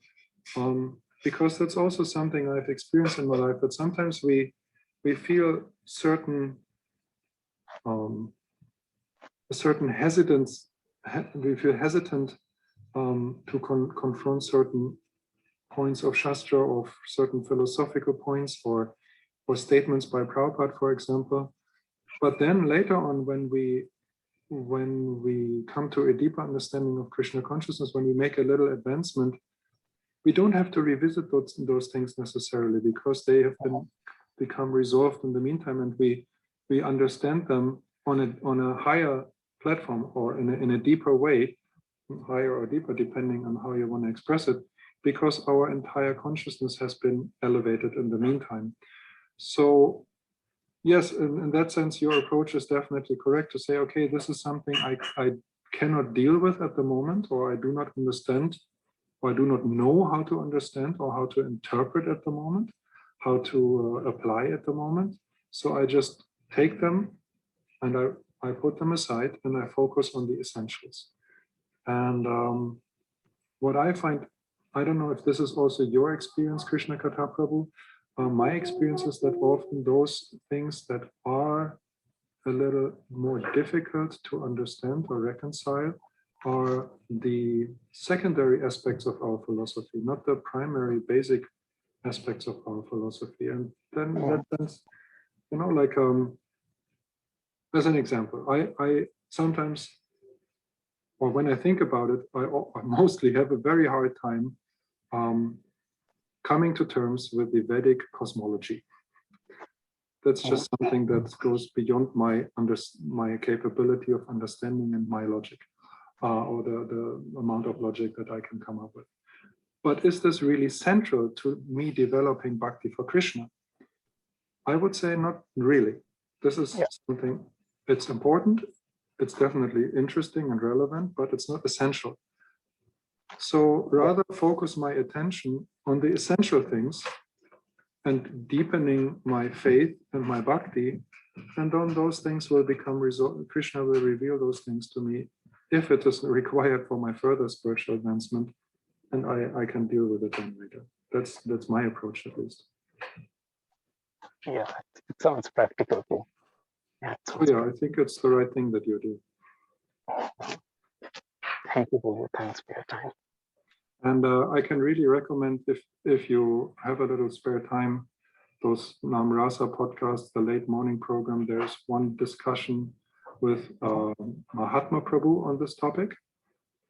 Because that's also something I've experienced in my life, that sometimes we feel certain a certain hesitance. We feel hesitant to confront certain points of Shastra, or certain philosophical points, or statements by Prabhupada, for example. But then later on, when we come to a deeper understanding of Krishna consciousness, when we make a little advancement, we don't have to revisit those things necessarily, because they have become resolved in the meantime, and we understand them on a higher platform, or in a deeper way, higher or deeper, depending on how you want to express it, because our entire consciousness has been elevated in the meantime. So yes, in that sense, your approach is definitely correct, to say, okay, this is something I cannot deal with at the moment, or I do not understand, or I do not know how to understand, or how to interpret at the moment, how to apply at the moment. So I just take them and I put them aside, and I focus on the essentials. And what I find, I don't know if this is also your experience, Krishna Katha Prabhu. My experience is that often those things that are a little more difficult to understand or reconcile are the secondary aspects of our philosophy, not the primary basic aspects of our philosophy. And then in that sense, like as an example, I sometimes, or when I think about it, I mostly have a very hard time coming to terms with the Vedic cosmology. That's just something that goes beyond my capability of understanding and my logic, or the amount of logic that I can come up with. But is this really central to me developing bhakti for Krishna? I would say not really. This is something, it's important, it's definitely interesting and relevant, but it's not essential. So rather focus my attention on the essential things and deepening my faith and my bhakti, and then those things will become resolved. Krishna will reveal those things to me if it is required for my further spiritual advancement, and I can deal with it then later. That's my approach, at least. Yeah, it sounds practical too. Yeah, I think it's the right thing that you do. Thank you, Prabhu. Thanks for your time. And I can really recommend, if you have a little spare time, those Namrasa podcasts, the late morning program. There's one discussion with Mahatma Prabhu on this topic.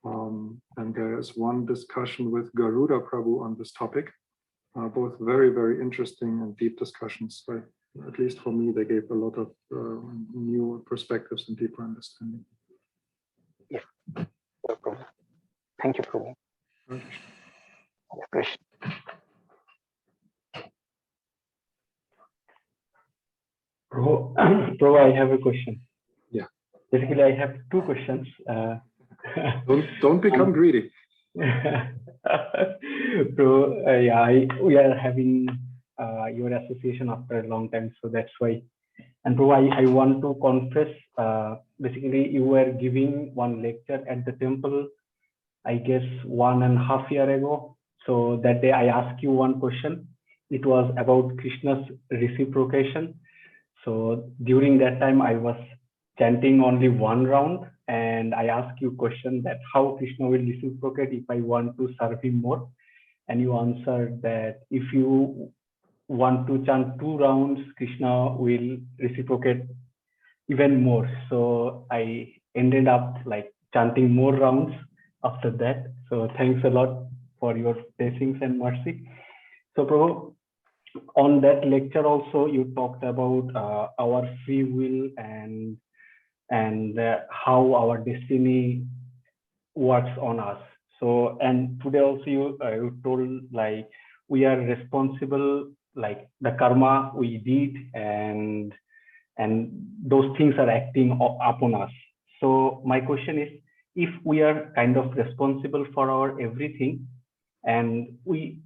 And there's one discussion with Garuda Prabhu on this topic. Both very, very interesting and deep discussions. So at least for me, they gave a lot of new perspectives and deeper understanding. Yeah, no problem. Thank you, Prabhu. Krishna. Prabhu, I have a question. Yeah. Basically, I have two questions. Don't become greedy. Prabhu, we are having your association after a long time, so that's why. And Prabhu, I want to confess, basically you were giving one lecture at the temple, I guess 1.5 years ago. So that day I asked you one question. It was about Krishna's reciprocation. So during that time I was chanting only one round, and I asked you a question that how Krishna will reciprocate if I want to serve him more. And you answered that if you want to chant 2 rounds, Krishna will reciprocate even more. So I ended up like chanting more rounds after that. So thanks a lot for your blessings and mercy. So Prabhu, on that lecture also you talked about our free will and how our destiny works on us. So, and today also you told like we are responsible, like the karma we did, and and those things are acting upon us. So my question is, if we are kind of responsible for our everything, and we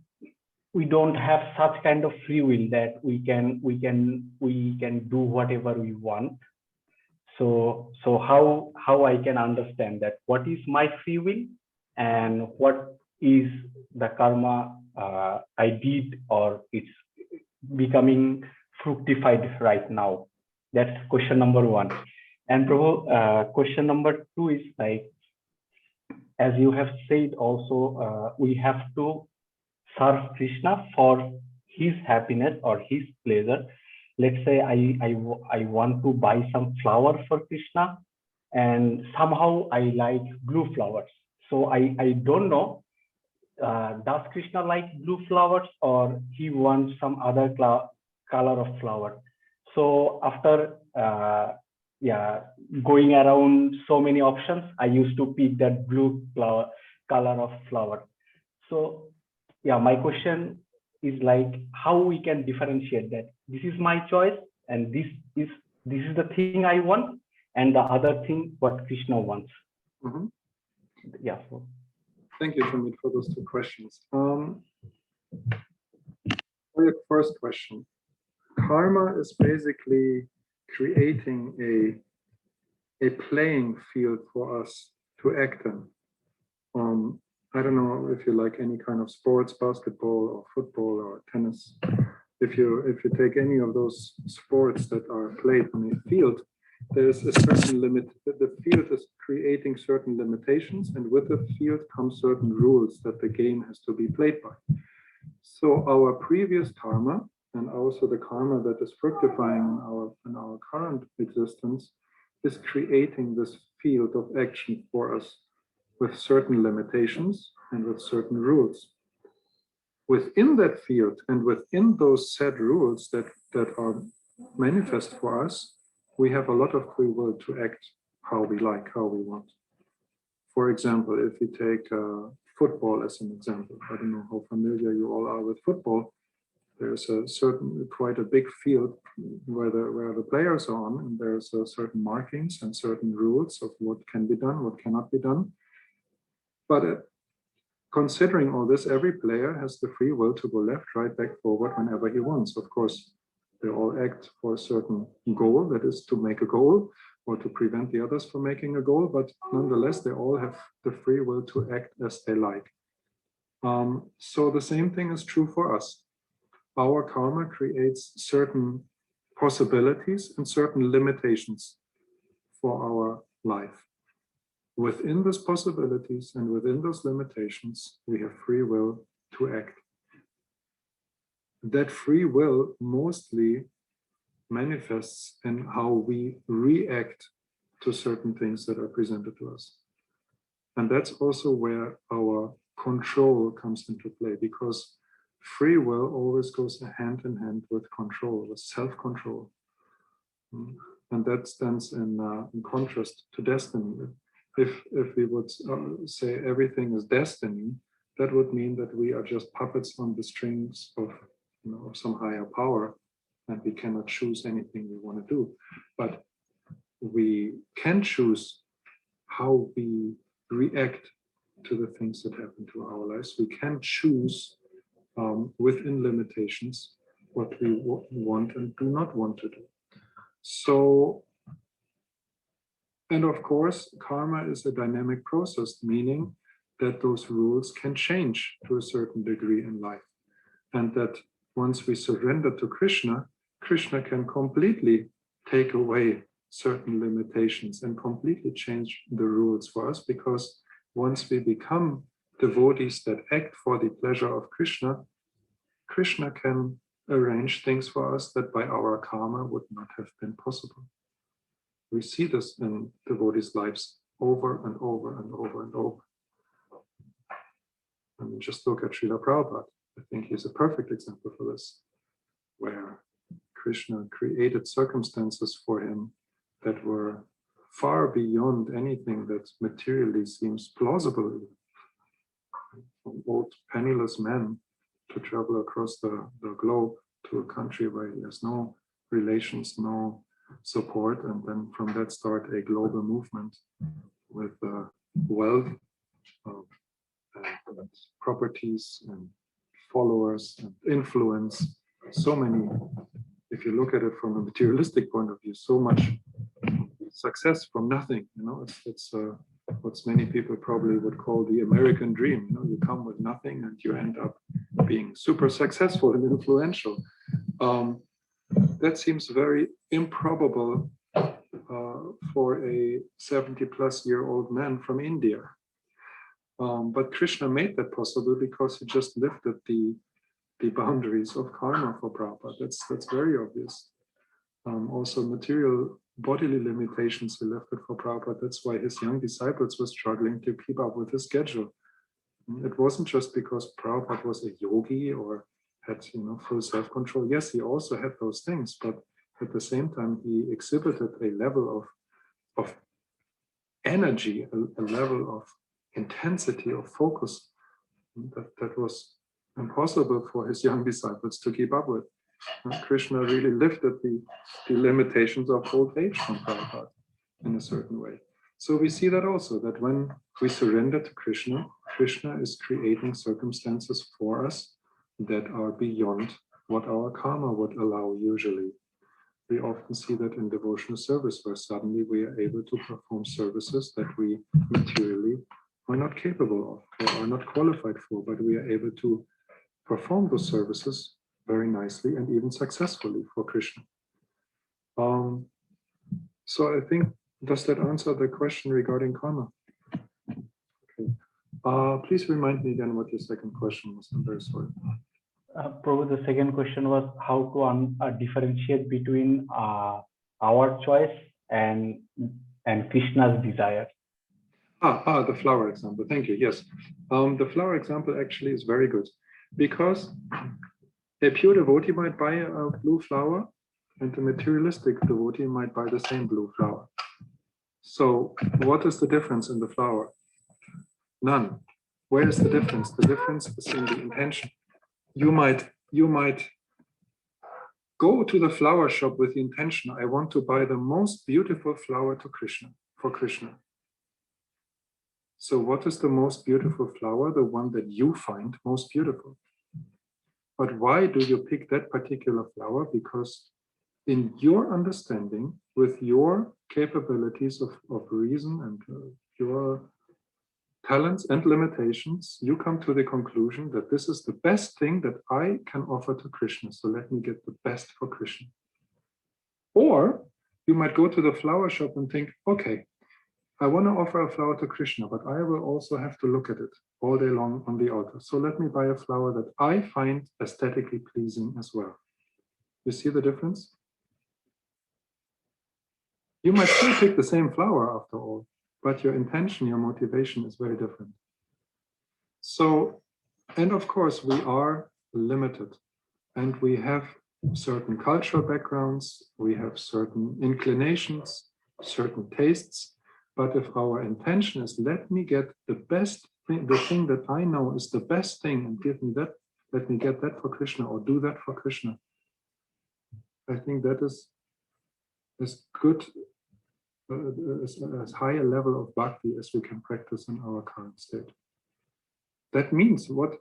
don't have such kind of free will that we can do whatever we want. So how I can understand that what is my free will and what is the karma I did, or it's becoming fructified right now? That's question number one. And Prabhu, question number two is like, as you have said also, we have to serve Krishna for his happiness or his pleasure. Let's say I want to buy some flower for Krishna, and somehow I like blue flowers. So I don't know, does Krishna like blue flowers, or he wants some other color of flower? So after going around so many options, I used to pick that blue color of flower. So yeah, my question is like, how we can differentiate that this is my choice and this is the thing I want, and the other thing what Krishna wants. Yeah. So. Thank you, Shamit, for those two questions. For your first question, karma is basically creating a playing field for us to act in. I don't know if you like any kind of sports, basketball or football or tennis. If you take any of those sports that are played on a field, there's a certain limit. The field is creating certain limitations, and with the field come certain rules that the game has to be played by. So our previous karma, and also the karma that is fructifying in our current existence, is creating this field of action for us with certain limitations and with certain rules. Within that field and within those set rules that are manifest for us, we have a lot of free will to act how we like, how we want. For example, if you take football as an example, I don't know how familiar you all are with football. There's quite a big field where the players are on, and there's certain markings and certain rules of what can be done, what cannot be done. But considering all this, every player has the free will to go left, right, back, forward whenever he wants. Of course, they all act for a certain goal, that is to make a goal or to prevent the others from making a goal. But nonetheless, they all have the free will to act as they like. So the same thing is true for us. Our karma creates certain possibilities and certain limitations for our life. Within those possibilities and within those limitations, we have free will to act. That free will mostly manifests in how we react to certain things that are presented to us. And that's also where our control comes into play, because free will always goes hand in hand with control, with self-control. And that stands in contrast to destiny. If we would say everything is destiny, that would mean that we are just puppets on the strings of some higher power, and we cannot choose anything we want to do. But we can choose how we react to the things that happen to our lives. We can choose within limitations what we want and do not want to do. So, and of course, karma is a dynamic process, meaning that those rules can change to a certain degree in life. And that once we surrender to Krishna, Krishna can completely take away certain limitations and completely change the rules for us, because once we become devotees that act for the pleasure of Krishna, Krishna can arrange things for us that by our karma would not have been possible. We see this in devotees' lives over and over and over and over. I mean, just look at Srila Prabhupada. I think he's a perfect example for this, where Krishna created circumstances for him that were far beyond anything that materially seems plausible. From old penniless man to travel across the globe to a country where he has no relations, no support, and then from that start a global movement with wealth, and properties and followers and influence. So many, if you look at it from a materialistic point of view, so much success from nothing. You know, it's what many people probably would call the American dream. You know, you come with nothing and you end up being super successful and influential. That seems very improbable for a 70-plus-year-old man from India. But Krishna made that possible because he just lifted the boundaries of karma for Prabhupada. That's very obvious. Also, material bodily limitations he lifted for Prabhupada. That's why his young disciples were struggling to keep up with his schedule. It wasn't just because Prabhupada was a yogi or had, you know, full self-control. Yes, he also had those things, but at the same time, he exhibited a level of energy, a level of intensity, of focus that was impossible for his young disciples to keep up with. And Krishna really lifted the limitations of old age from Prabhupada in a certain way. So we see that also, that when we surrender to Krishna, Krishna is creating circumstances for us that are beyond what our karma would allow usually. We often see that in devotional service, where suddenly we are able to perform services that we materially are not capable of or are not qualified for, but we are able to perform those services very nicely and even successfully for Krishna. So I think, does that answer the question regarding karma? Okay. Please remind me again what your second question was. I'm very sorry. Prabhu, the second question was how to differentiate between our choice and Krishna's desire. The flower example. Thank you. Yes, the flower example actually is very good, because a pure devotee might buy a blue flower, and a materialistic devotee might buy the same blue flower. So, what is the difference in the flower? None. Where is the difference? The difference is in the intention. You might go to the flower shop with the intention, I want to buy the most beautiful flower to Krishna, for Krishna. So what is the most beautiful flower? The one that you find most beautiful. But why do you pick that particular flower? Because in your understanding, with your capabilities of reason and your talents and limitations, you come to the conclusion that this is the best thing that I can offer to Krishna. So let me get the best for Krishna. Or you might go to the flower shop and think, okay, I want to offer a flower to Krishna, but I will also have to look at it all day long on the altar. So let me buy a flower that I find aesthetically pleasing as well. You see the difference? You might still pick the same flower after all, but your intention, your motivation is very different. So, and of course, we are limited, and we have certain cultural backgrounds, we have certain inclinations, certain tastes. But if our intention is, let me get the best thing, the thing that I know is the best thing, and give me that, let me get that for Krishna, or do that for Krishna, I think that is as good, as high a level of bhakti as we can practice in our current state. That means what?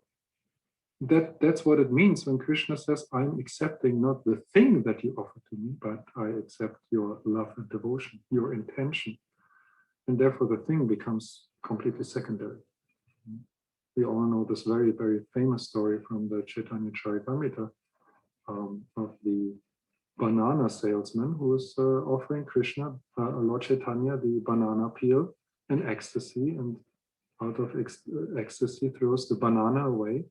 That's what it means when Krishna says, I'm accepting not the thing that you offer to me, but I accept your love and devotion, your intention. And therefore the thing becomes completely secondary. We all know this very, very famous story from the Chaitanya Charitamrita of the banana salesman who is offering Krishna, Lord Chaitanya, the banana peel in ecstasy, and out of ecstasy throws the banana away.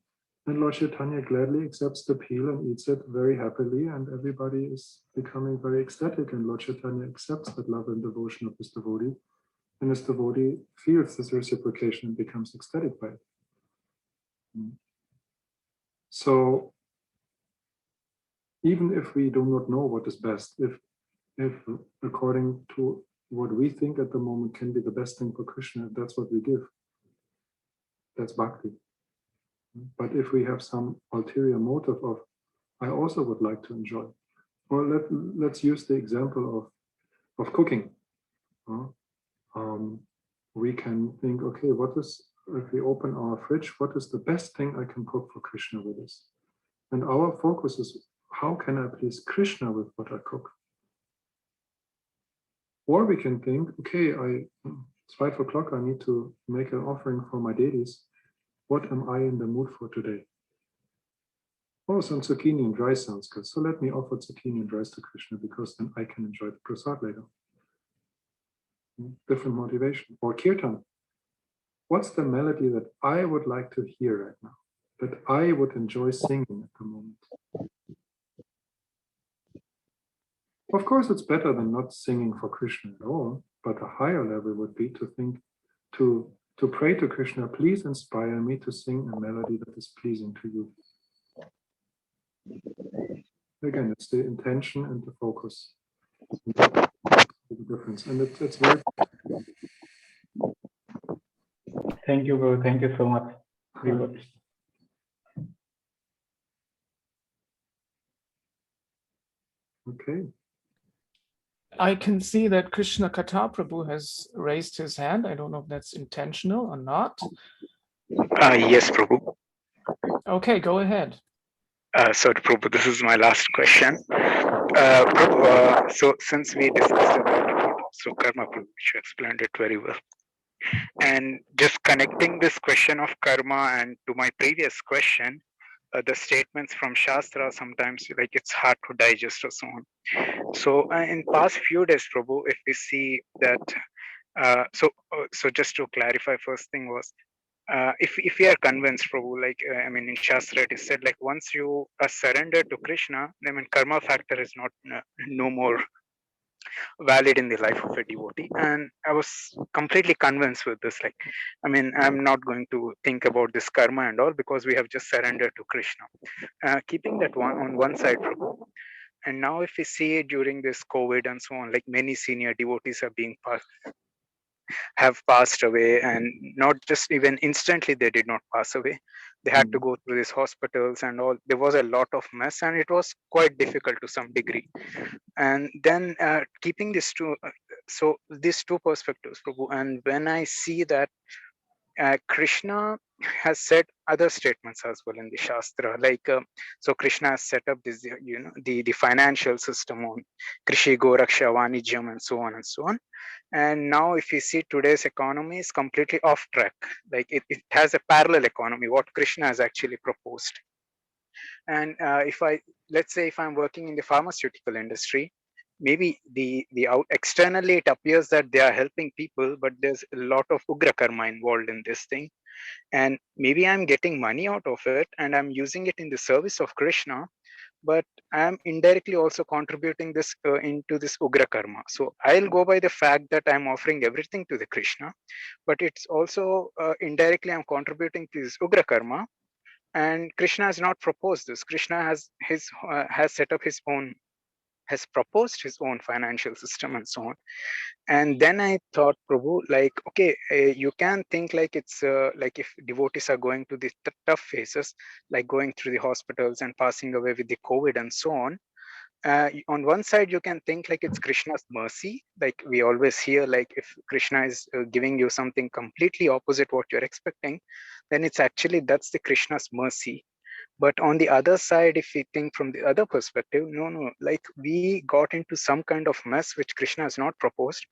And Lord Chaitanya gladly accepts the peel and eats it very happily, and everybody is becoming very ecstatic, and Lord Chaitanya accepts that love and devotion of his devotee. And his devotee feels this reciprocation and becomes ecstatic by it. So even if we do not know what is best, if according to what we think at the moment can be the best thing for Krishna, that's what we give. That's bhakti. But if we have some ulterior motive of, I also would like to enjoy, Well, let's use the example of cooking. We can think, okay, if we open our fridge, what is the best thing I can cook for Krishna with this? And our focus is, how can I please Krishna with what I cook? Or we can think, okay, it's 5 o'clock, I need to make an offering for my deities. What am I in the mood for today? Oh, some zucchini and rice sounds good. So let me offer zucchini and rice to Krishna, because then I can enjoy the prasad later. Different motivation. Or kirtan. What's the melody that I would like to hear right now, that I would enjoy singing at the moment? Of course, it's better than not singing for Krishna at all, but a higher level would be to think, to pray to Krishna, please inspire me to sing a melody that is pleasing to you. Again, it's the intention and the focus. The difference, and it's very. Thank you, bro. Thank you so much. Okay. I can see that Krishna Katha Prabhu has raised his hand. I don't know if that's intentional or not. Yes, Prabhu. Okay, go ahead. So Prabhu, this is my last question. Prabhu, so since we discussed about karma, Prabhu, you explained it very well. And just connecting this question of karma and to my previous question, the statements from Shastra, sometimes like it's hard to digest or so on. So in past few days, Prabhu, if we see that, so just to clarify, first thing was, if we are convinced, Prabhu, like I mean, in Shastra it is said, like once you are surrendered to Krishna, I mean, karma factor is not no more valid in the life of a devotee. And I was completely convinced with this. Like, I mean, I'm not going to think about this karma and all, because we have just surrendered to Krishna. Keeping that one on one side, Prabhu. And now, if we see it during this COVID and so on, like many senior devotees are being have passed away, and not just even instantly they did not pass away. They had to go through these hospitals and all. There was a lot of mess, and it was quite difficult to some degree. And then keeping these two, so these two perspectives, Prabhu, and when I see that Krishna has said other statements as well in the Shastra, like so Krishna has set up this, the financial system on Krishi, Goraksha, Vanijyam, and so on and so on. And now if you see today's economy is completely off track. Like it has a parallel economy, what Krishna has actually proposed. And let's say if I'm working in the pharmaceutical industry, maybe externally it appears that they are helping people, but there's a lot of ugra karma involved in this thing. And maybe I'm getting money out of it and I'm using it in the service of Krishna, but I'm indirectly also contributing this into this ugra karma. So I'll go by the fact that I'm offering everything to the Krishna, but it's also indirectly I'm contributing to this ugra karma. And Krishna has not proposed this. Krishna has set up his own, has proposed his own financial system and so on. And then I thought, Prabhu, like, okay, you can think like it's like if devotees are going to the tough phases, like going through the hospitals and passing away with the COVID and so on. On one side, you can think like it's Krishna's mercy. Like we always hear, like if Krishna is giving you something completely opposite what you're expecting, then it's actually that's the Krishna's mercy. But on the other side, if we think from the other perspective, no, like we got into some kind of mess which Krishna has not proposed,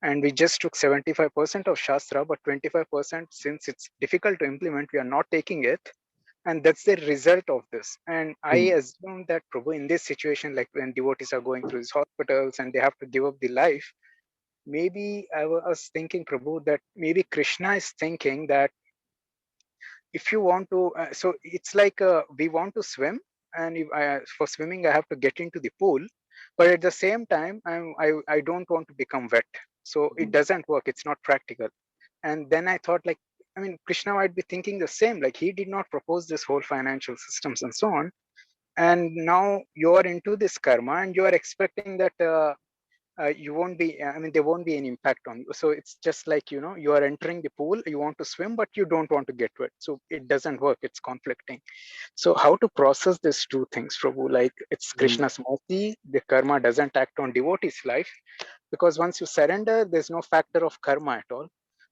and we just took 75% of Shastra, but 25%, since it's difficult to implement, we are not taking it. And that's the result of this. And I assume that, Prabhu, in this situation, like when devotees are going through these hospitals and they have to give up the life, maybe I was thinking, Prabhu, that maybe Krishna is thinking that if you want to, so it's like we want to swim, and if for swimming I have to get into the pool, but at the same time I don't want to become wet, so it doesn't work, it's not practical. And then I thought, like, I mean, Krishna might be thinking the same, like he did not propose this whole financial systems and so on, and now you are into this karma and you are expecting that you won't be, I mean, there won't be any impact on you. So it's just like, you know, you are entering the pool, you want to swim, but you don't want to get wet. So it doesn't work, it's conflicting. So how to process these two things, Prabhu? Like, it's Krishna's mercy, the karma doesn't act on devotee's life, because once you surrender, there's no factor of karma at all.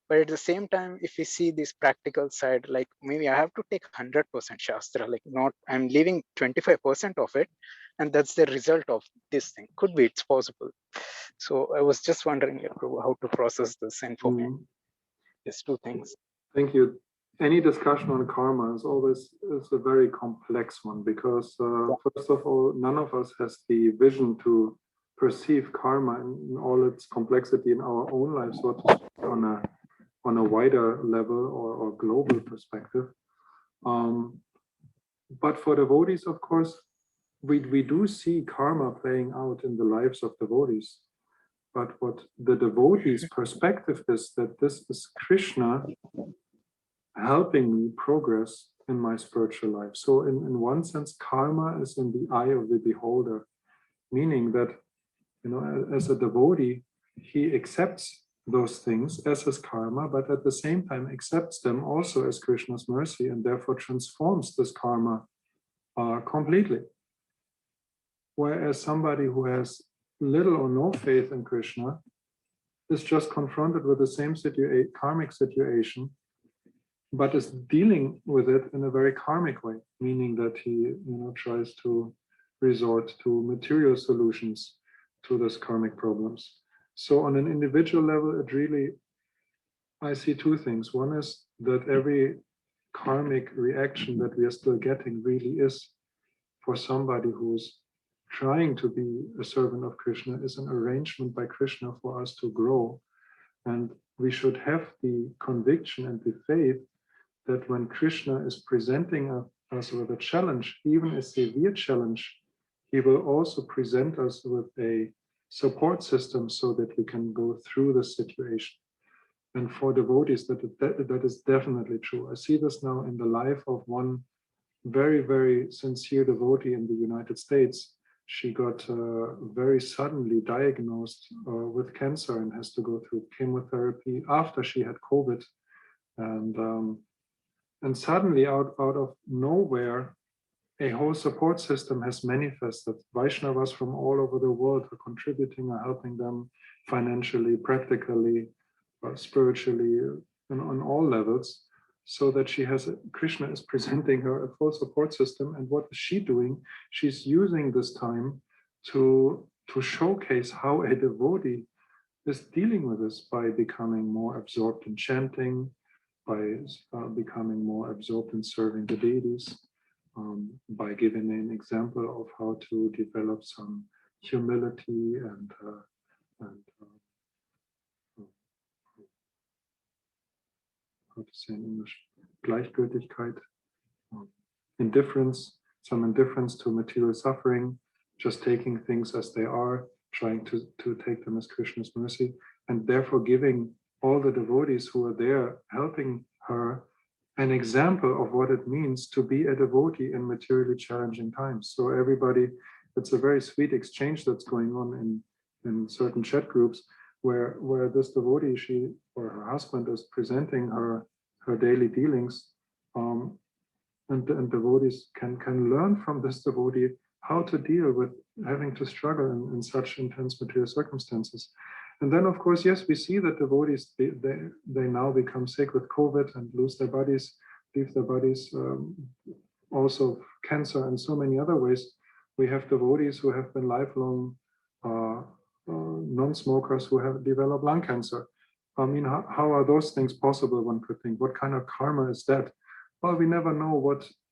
But at the same time, if we see this practical side, like maybe I have to take 100% Shastra, like not, I'm leaving 25% of it, and that's the result of this thing. Could be, it's possible. So I was just wondering, Prabhu, how to process this information, these two things. Thank you. Any discussion on karma is always a very complex one, because first of all, none of us has the vision to perceive karma in all its complexity in our own lives, so to speak, on a wider level or global perspective. But for devotees, of course, we do see karma playing out in the lives of devotees. But what the devotee's perspective is, that this is Krishna helping me progress in my spiritual life. So in one sense, karma is in the eye of the beholder, meaning that, you know, as a devotee, he accepts those things as his karma, but at the same time accepts them also as Krishna's mercy, and therefore transforms this karma completely. Whereas somebody who has little or no faith in Krishna is just confronted with the same karmic situation, but is dealing with it in a very karmic way, meaning that he, you know, tries to resort to material solutions to those karmic problems. So on an individual level, it really, I see two things. One is that every karmic reaction that we are still getting really is, for somebody who's trying to be a servant of Krishna, is an arrangement by Krishna for us to grow. And we should have the conviction and the faith that when Krishna is presenting us with a challenge, even a severe challenge, he will also present us with a support system so that we can go through the situation. And for devotees, that is definitely true. I see this now in the life of one very, very sincere devotee in the United States. She got very suddenly diagnosed with cancer and has to go through chemotherapy after she had COVID. And suddenly, out of nowhere, a whole support system has manifested. Vaishnavas from all over the world are contributing, are helping them financially, practically, spiritually, and on all levels, so that Krishna is presenting her a full support system. And what is she doing? She's using this time to showcase how a devotee is dealing with this by becoming more absorbed in chanting, by becoming more absorbed in serving the deities, by giving an example of how to develop some humility and how to say in English, Gleichgültigkeit, indifference, some indifference to material suffering, just taking things as they are, trying to take them as Krishna's mercy, and therefore giving all the devotees who are there, helping her, an example of what it means to be a devotee in materially challenging times. So everybody, it's a very sweet exchange that's going on in certain chat groups, where this devotee, she or her husband, is presenting her daily dealings, and devotees can learn from this devotee how to deal with having to struggle in such intense material circumstances. And then, of course, yes, we see that devotees, they now become sick with COVID and leave their bodies, also cancer and so many other ways. We have devotees who have been lifelong non-smokers who have developed lung cancer. I mean, how are those things possible, one could think? What kind of karma is that? Well, we never know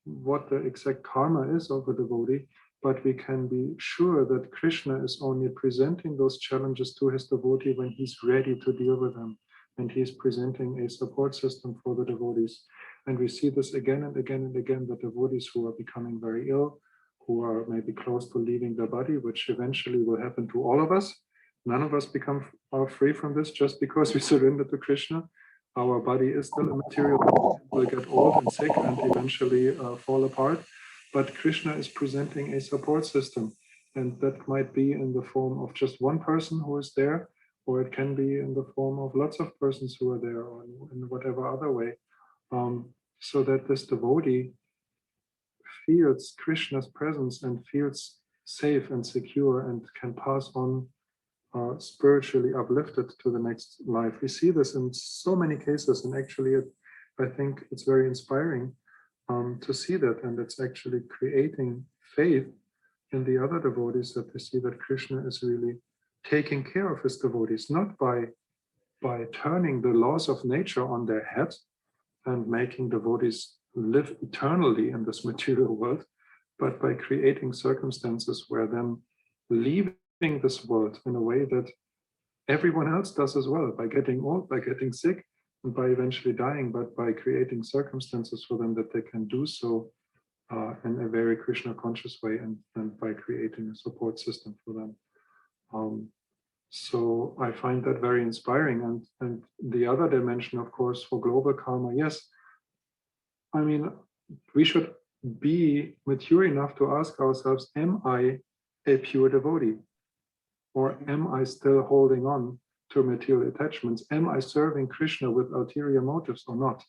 what the exact karma is of a devotee, but we can be sure that Krishna is only presenting those challenges to his devotee when he's ready to deal with them. And he's presenting a support system for the devotees. And we see this again and again and again, the devotees who are becoming very ill, who are maybe close to leaving their body, which eventually will happen to all of us. None of us are free from this just because we surrender to Krishna. Our body is still a material body, will get old and sick and eventually fall apart. But Krishna is presenting a support system. And that might be in the form of just one person who is there, or it can be in the form of lots of persons who are there, or in whatever other way, so that this devotee feels Krishna's presence and feels safe and secure and can pass on spiritually uplifted to the next life. We see this in so many cases, and actually I think it's very inspiring to see that, and it's actually creating faith in the other devotees, that they see that Krishna is really taking care of his devotees, not by turning the laws of nature on their head and making devotees live eternally in this material world, but by creating circumstances where them leaving this world in a way that everyone else does as well, by getting old, by getting sick, and by eventually dying, but by creating circumstances for them that they can do so in a very Krishna conscious way, and by creating a support system for them. So I find that very inspiring. And the other dimension, of course, for global karma, yes, I mean, we should be mature enough to ask ourselves, am I a pure devotee? Or am I still holding on to material attachments? Am I serving Krishna with ulterior motives or not?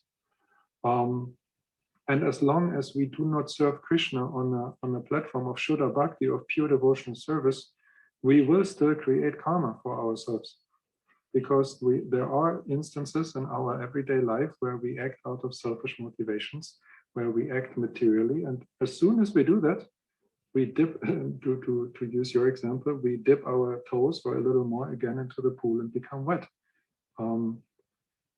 And as long as we do not serve Krishna on a platform of Shuddha Bhakti, of pure devotional service, we will still create karma for ourselves. Because there are instances in our everyday life where we act out of selfish motivations, where we act materially. And as soon as we do that, we dip, to use your example, we dip our toes or a little more again into the pool and become wet.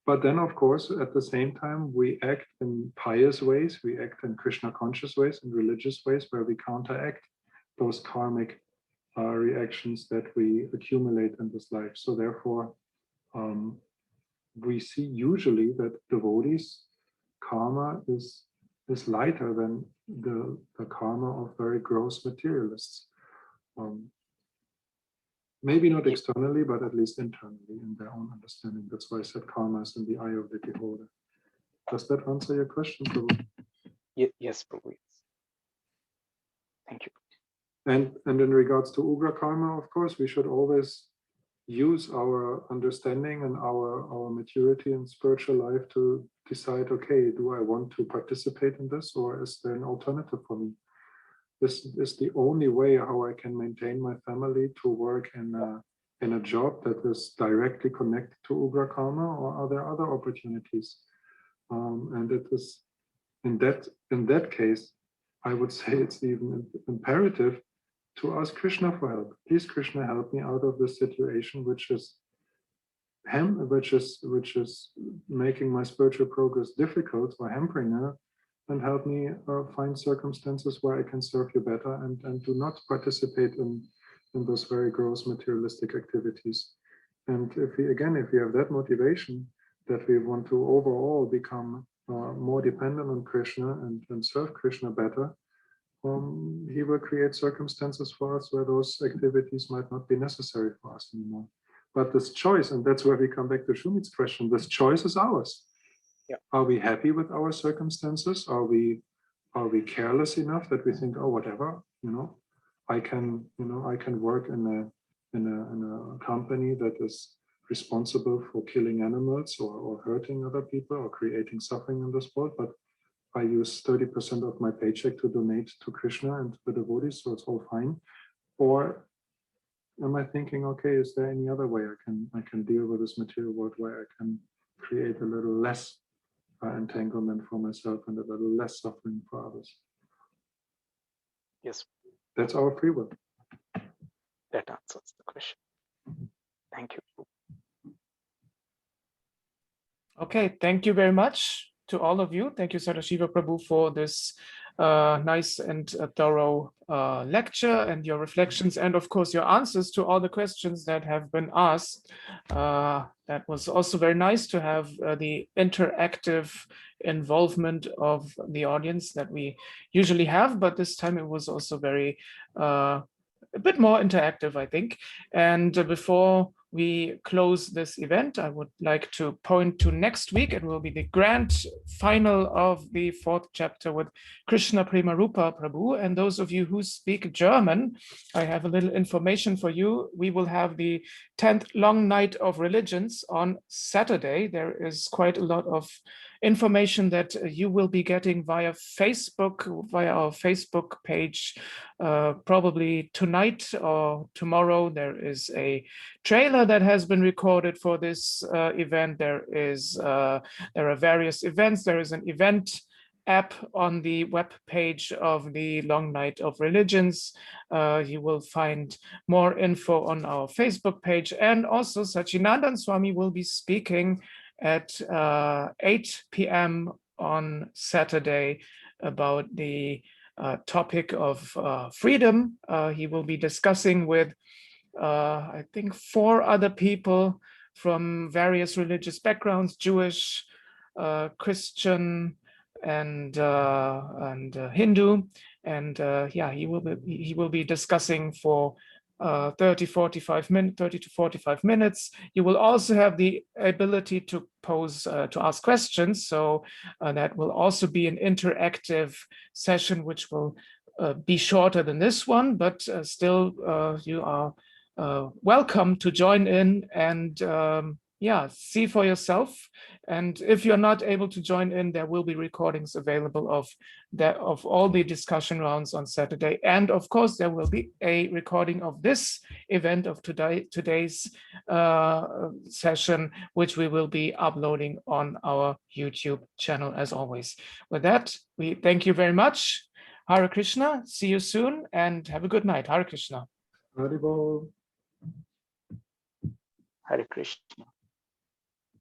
But then, of course, at the same time, we act in pious ways, we act in Krishna conscious ways, in religious ways, where we counteract those karmic reactions that we accumulate in this life. So therefore, we see usually that devotees' karma is lighter than the karma of very gross materialists. Maybe not externally, but at least internally in their own understanding. That's why I said karma is in the eye of the beholder. Does that answer your question, Prabhu? Yes, Prabhu. Thank you. And in regards to Ugra karma, of course, we should always use our understanding and our maturity in spiritual life to decide, okay, do I want to participate in this, or is there an alternative for me? This is the only way how I can maintain my family, to work in a job that is directly connected to Ugra karma, or are there other opportunities? And it is in that case, I would say it's even imperative to ask Krishna for help. Please, Krishna, help me out of this situation, which is making my spiritual progress difficult or hampering it, and help me find circumstances where I can serve you better and do not participate in those very gross materialistic activities. And if we have that motivation that we want to overall become more dependent on Krishna and serve Krishna better, he will create circumstances for us where those activities might not be necessary for us anymore. But this choice, and that's where we come back to Shumit's question, this choice is ours. Yeah. Are we happy with our circumstances? Are we careless enough that we think, oh, whatever, I can work in a company that is responsible for killing animals or hurting other people or creating suffering in this world, but I use 30% of my paycheck to donate to Krishna and to the devotees, so it's all fine. Or am I thinking, okay, is there any other way I can deal with this material world where I can create a little less entanglement for myself and a little less suffering for others? Yes. That's our free will. That answers the question. Thank you. Okay, thank you very much to all of you. Thank you, Sadasiva Prabhu, for this nice and thorough lecture and your reflections, and of course your answers to all the questions that have been asked. That was also very nice to have the interactive involvement of the audience that we usually have, but this time it was also very a bit more interactive, I think. And before we close this event, I would like to point to next week. It will be the grand final of the 4th chapter with Krishna Prema Rupa Prabhu. And those of you who speak German, I have a little information for you. We will have the 10th long night of religions on Saturday. There is quite a lot of information that you will be getting via Facebook, via our Facebook page, probably tonight or tomorrow. There is a trailer that has been recorded for this event. There are various events. There is an event app on the web page of the Long Night of Religions. You will find more info on our Facebook page, and also Sachinandan Swami will be speaking at 8 p.m. on Saturday about the topic of freedom. He will be discussing with, I think, 4 other people from various religious backgrounds, Jewish, Christian, and Hindu. And yeah, he will be discussing for 30 to 45 minutes. You will also have the ability to pose, to ask questions. So that will also be an interactive session, which will be shorter than this one, but still you are welcome to join in and yeah, see for yourself. And if you're not able to join in, there will be recordings available of all the discussion rounds on Saturday. And of course, there will be a recording of this event of today's session, which we will be uploading on our YouTube channel as always. With that, we thank you very much. Hare Krishna, see you soon, and have a good night. Hare Krishna. Haribol. Hare Krishna.